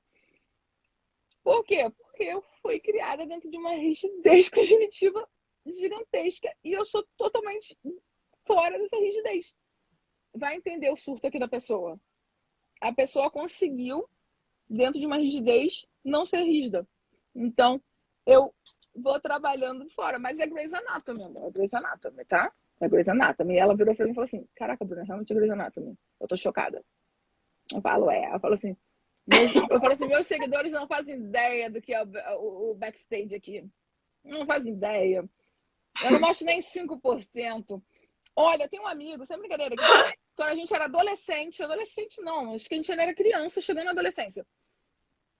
S4: Por quê? Porque eu fui criada dentro de uma rigidez cognitiva gigantesca e eu sou totalmente fora dessa rigidez. Vai entender o surto aqui da pessoa. A pessoa conseguiu, dentro de uma rigidez, não ser rígida. Então, eu vou trabalhando fora. Mas é Grey's Anatomy, amor. É Grey's Anatomy, tá? É Grey's Anatomy. E ela virou pra mim e falou assim, caraca, Bruna, realmente é Grey's Anatomy. Eu tô chocada. Eu falo, Ela falou assim, meus seguidores não fazem ideia do que é o backstage aqui. Não fazem ideia. Eu não mostro nem 5%. Olha, tem um amigo, sem brincadeira, que quando a gente era adolescente não, acho que a gente ainda era criança, chegando na adolescência.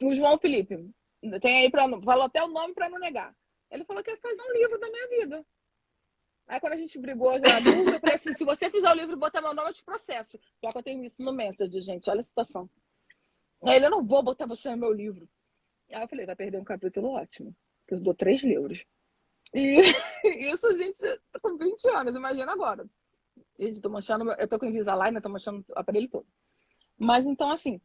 S4: O João Felipe, tem aí falou até o nome para não negar. Ele falou que ia fazer um livro da minha vida. Aí quando a gente brigou já adulto, eu falei assim, se você fizer o livro e botar meu nome, eu te processo. Já que eu tenho isso no Messenger, gente, olha a situação. Aí ele, eu não vou botar você no meu livro. Aí eu falei, vai perder um capítulo ótimo, porque eu dou 3 livros. E isso, gente, tá com 20 anos, imagina agora. Gente, eu tô com Invisalign, né? Tô manchando o aparelho todo. Mas então, assim,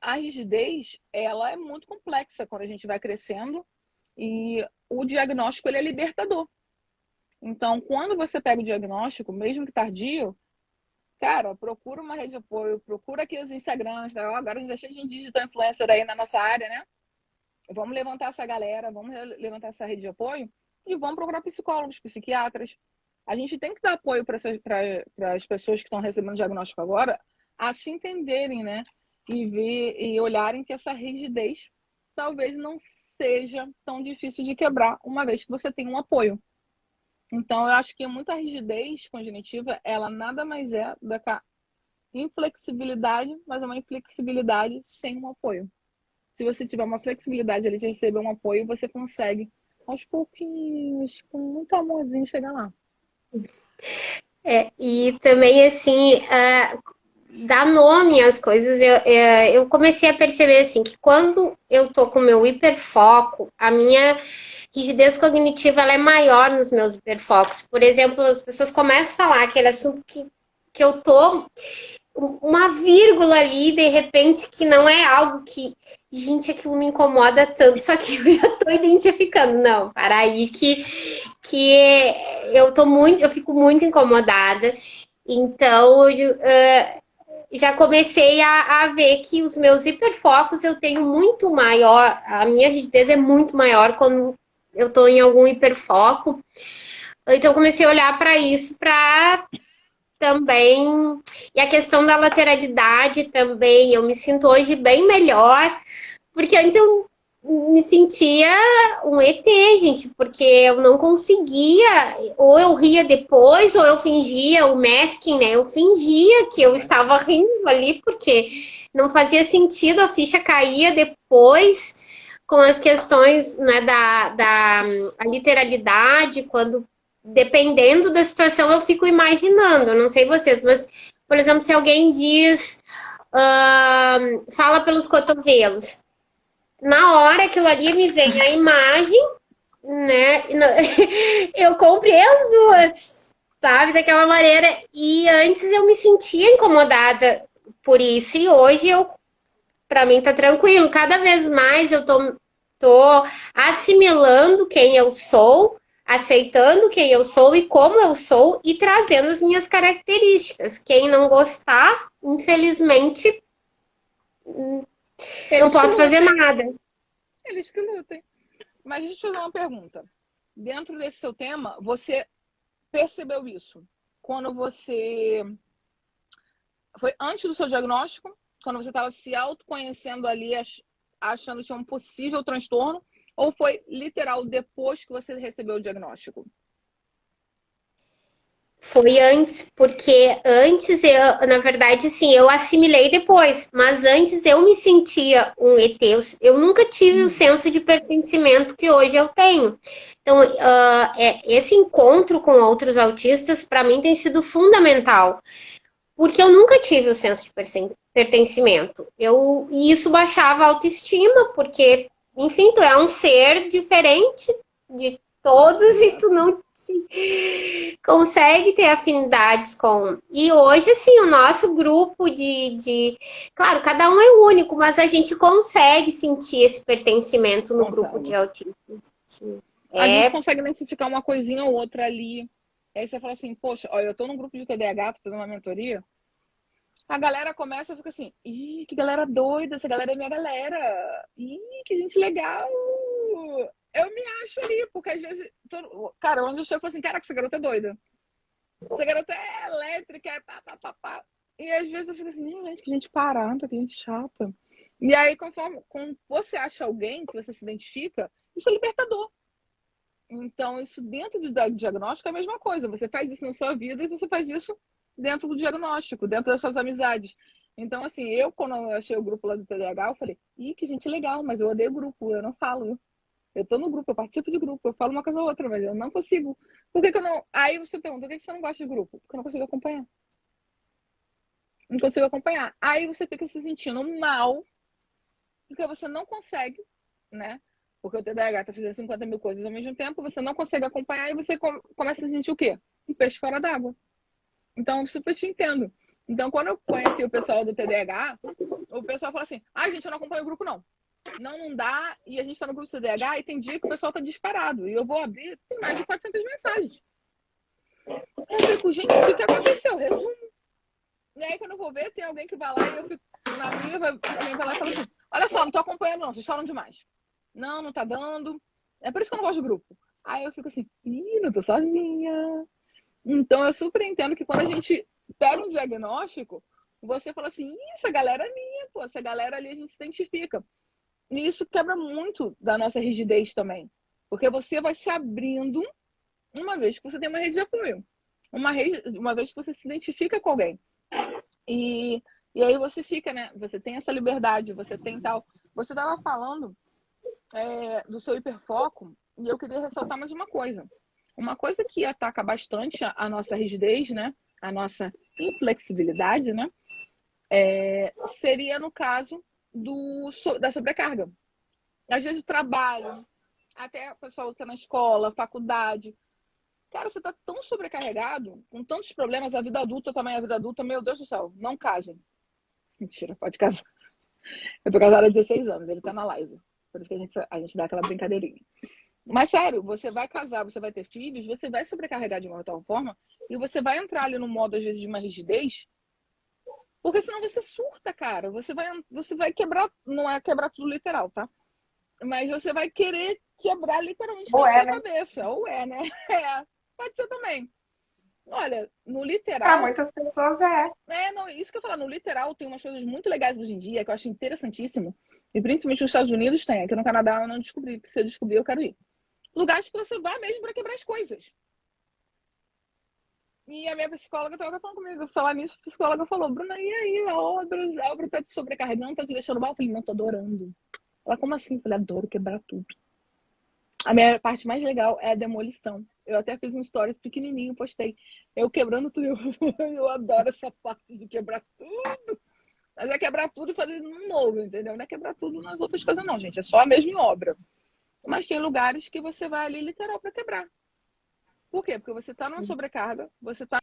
S4: a rigidez, ela é muito complexa quando a gente vai crescendo e o diagnóstico, ele é libertador. Então, quando você pega o diagnóstico, mesmo que tardio, cara, procura uma rede de apoio, procura aqui os Instagrams, tá? Agora a gente é cheio de digital influencer aí na nossa área, né? Vamos levantar essa galera, vamos levantar essa rede de apoio e vamos procurar psicólogos, psiquiatras. A gente tem que dar apoio para as pessoas que estão recebendo diagnóstico agora a se entenderem, né? E olharem que essa rigidez talvez não seja tão difícil de quebrar, uma vez que você tem um apoio. Então, eu acho que muita rigidez cognitiva, ela nada mais é do que a inflexibilidade, mas é uma inflexibilidade sem um apoio. Se você tiver uma flexibilidade ali de receber um apoio, você consegue, aos pouquinhos, com muito amorzinho, chegar lá.
S1: E também, assim, dar nome às coisas. Eu comecei a perceber, assim, que quando eu tô com o meu hiperfoco, a minha rigidez cognitiva ela é maior nos meus hiperfocos. Por exemplo, as pessoas começam a falar aquele assunto que eu tô uma vírgula ali, de repente, que não é algo que, gente, aquilo me incomoda tanto, só que eu já tô identificando. Não, para aí que eu fico muito incomodada. Então, já comecei a ver que os meus hiperfocos eu tenho muito maior, a minha rigidez é muito maior quando eu tô em algum hiperfoco. Então, eu comecei a olhar para isso, para também. E a questão da lateralidade também, eu me sinto hoje bem melhor, porque antes eu me sentia um ET, gente, porque eu não conseguia, ou eu ria depois, ou eu fingia o masking, né? Eu fingia que eu estava rindo ali, porque não fazia sentido, a ficha caía depois com as questões, né, da a literalidade, quando dependendo da situação, eu fico imaginando. Eu não sei vocês, mas, por exemplo, se alguém diz fala pelos cotovelos, na hora aquilo ali me vem a imagem, né? Eu compreendo, sabe, daquela maneira. E antes eu me sentia incomodada por isso. E hoje para mim tá tranquilo. Cada vez mais eu tô assimilando quem eu sou, aceitando quem eu sou e como eu sou e trazendo as minhas características. Quem não gostar, infelizmente, não posso fazer nada.
S4: Eles que lutem. Mas deixa eu te fazer uma pergunta. Dentro desse seu tema, você percebeu isso? Quando você Foi antes do seu diagnóstico? Quando você estava se autoconhecendo ali, achando que tinha um possível transtorno? Ou foi literal depois que você recebeu o diagnóstico?
S1: Foi antes, porque antes na verdade, sim, eu assimilei depois, mas antes eu me sentia um ET. Eu nunca tive o senso de pertencimento que hoje eu tenho. Então, esse encontro com outros autistas, para mim, tem sido fundamental, porque eu nunca tive o senso de pertencimento. E isso baixava a autoestima, porque, enfim, tu é um ser diferente de todos e tu não consegue ter afinidades com. E hoje, assim, o nosso grupo Claro, cada um é único, mas a gente consegue sentir esse pertencimento no grupo de autistas.
S4: A gente consegue identificar uma coisinha ou outra ali. Aí você fala assim, poxa, olha, eu tô num grupo de TDAH, tô fazendo uma mentoria. A galera começa e fica assim, ih, que galera doida, essa galera é minha galera. Ih, que gente legal. Eu me acho ali, porque às vezes... Cara, onde eu chego, eu falo assim, caraca, essa garota é doida. Essa garota é elétrica, é pá, pá, pá, pá. E às vezes eu fico assim, gente, que gente parada, que gente chata. E aí, quando você acha alguém que você se identifica, isso é libertador. Então, isso dentro do diagnóstico é a mesma coisa. Você faz isso na sua vida e você faz isso dentro do diagnóstico, dentro das suas amizades. Então, assim, quando eu achei o grupo lá do TDAH, eu falei, ih, que gente legal, mas eu odeio grupo, eu não falo. Eu tô no grupo, eu participo de grupo, eu falo uma coisa ou outra, mas eu não consigo. Por que eu não... Aí você pergunta, por que você não gosta de grupo? Porque eu não consigo acompanhar. Não consigo acompanhar. Aí você fica se sentindo mal, porque você não consegue, né? Porque o TDAH tá fazendo 50 mil coisas ao mesmo tempo, você não consegue acompanhar e você começa a sentir o quê? Um peixe fora d'água. Então, eu super te entendo. Então, quando eu conheci o pessoal do TDAH, o pessoal fala assim, gente, eu não acompanho o grupo, não. Não dá, e a gente tá no grupo do TDAH e tem dia que o pessoal tá disparado. E eu vou abrir, tem mais de 400 mensagens. Eu fico, gente, o que aconteceu? Resumo. E aí, quando eu vou ver, tem alguém que vai lá e eu fico na minha, alguém vai lá e fala assim, olha só, não tô acompanhando não, vocês falam demais. Não tá dando. É por isso que eu não gosto de grupo. Aí eu fico assim, não tô sozinha. Então, eu super entendo que quando a gente pega um diagnóstico, você fala assim, essa galera é minha, pô, essa galera ali a gente se identifica. E isso quebra muito da nossa rigidez também. Porque você vai se abrindo uma vez que você tem uma rede de apoio. Uma vez que você se identifica com alguém. E aí você fica, né? Você tem essa liberdade, você tem tal... Você estava falando do seu hiperfoco e eu queria ressaltar mais uma coisa. Uma coisa que ataca bastante a nossa rigidez, né? A nossa inflexibilidade, né? Seria no caso da sobrecarga. Às vezes o trabalho, até o pessoal que está na escola, faculdade. Cara, você está tão sobrecarregado, com tantos problemas, a vida adulta também, a vida adulta, meu Deus do céu, não casem. Mentira, pode casar. Eu tô casada há 16 anos, ele tá na live. Por isso que a gente dá aquela brincadeirinha. Mas sério, você vai casar, você vai ter filhos, você vai sobrecarregar de uma tal forma e você vai entrar ali no modo, às vezes, de uma rigidez, porque senão você surta, cara. Você vai quebrar, não é quebrar tudo literal, tá? Mas você vai querer quebrar literalmente na sua cabeça. Ou né? Pode ser também. Olha, no literal...
S3: Para muitas pessoas
S4: não, isso que eu falo, no literal tem umas coisas muito legais hoje em dia, que eu acho interessantíssimo. E principalmente nos Estados Unidos tem. Aqui no Canadá eu não descobri, porque se eu descobrir eu quero ir. Lugares que você vai mesmo para quebrar as coisas. E a minha psicóloga estava falando comigo, falar nisso, a psicóloga falou, Bruna, e aí, a obra tá te sobrecarregando, tá te deixando mal? Eu falei, não, tô adorando. Ela, como assim? Eu falei, adoro quebrar tudo. A minha parte mais legal é a demolição. Eu até fiz um stories pequenininho, postei. Eu quebrando tudo. Eu adoro essa parte de quebrar tudo. Mas é quebrar tudo e fazer um novo, entendeu? Não é quebrar tudo nas outras coisas, não, gente. É só a mesma em obra. Mas tem lugares que você vai ali literal para quebrar. Por quê? Porque você tá numa sobrecarga, você tá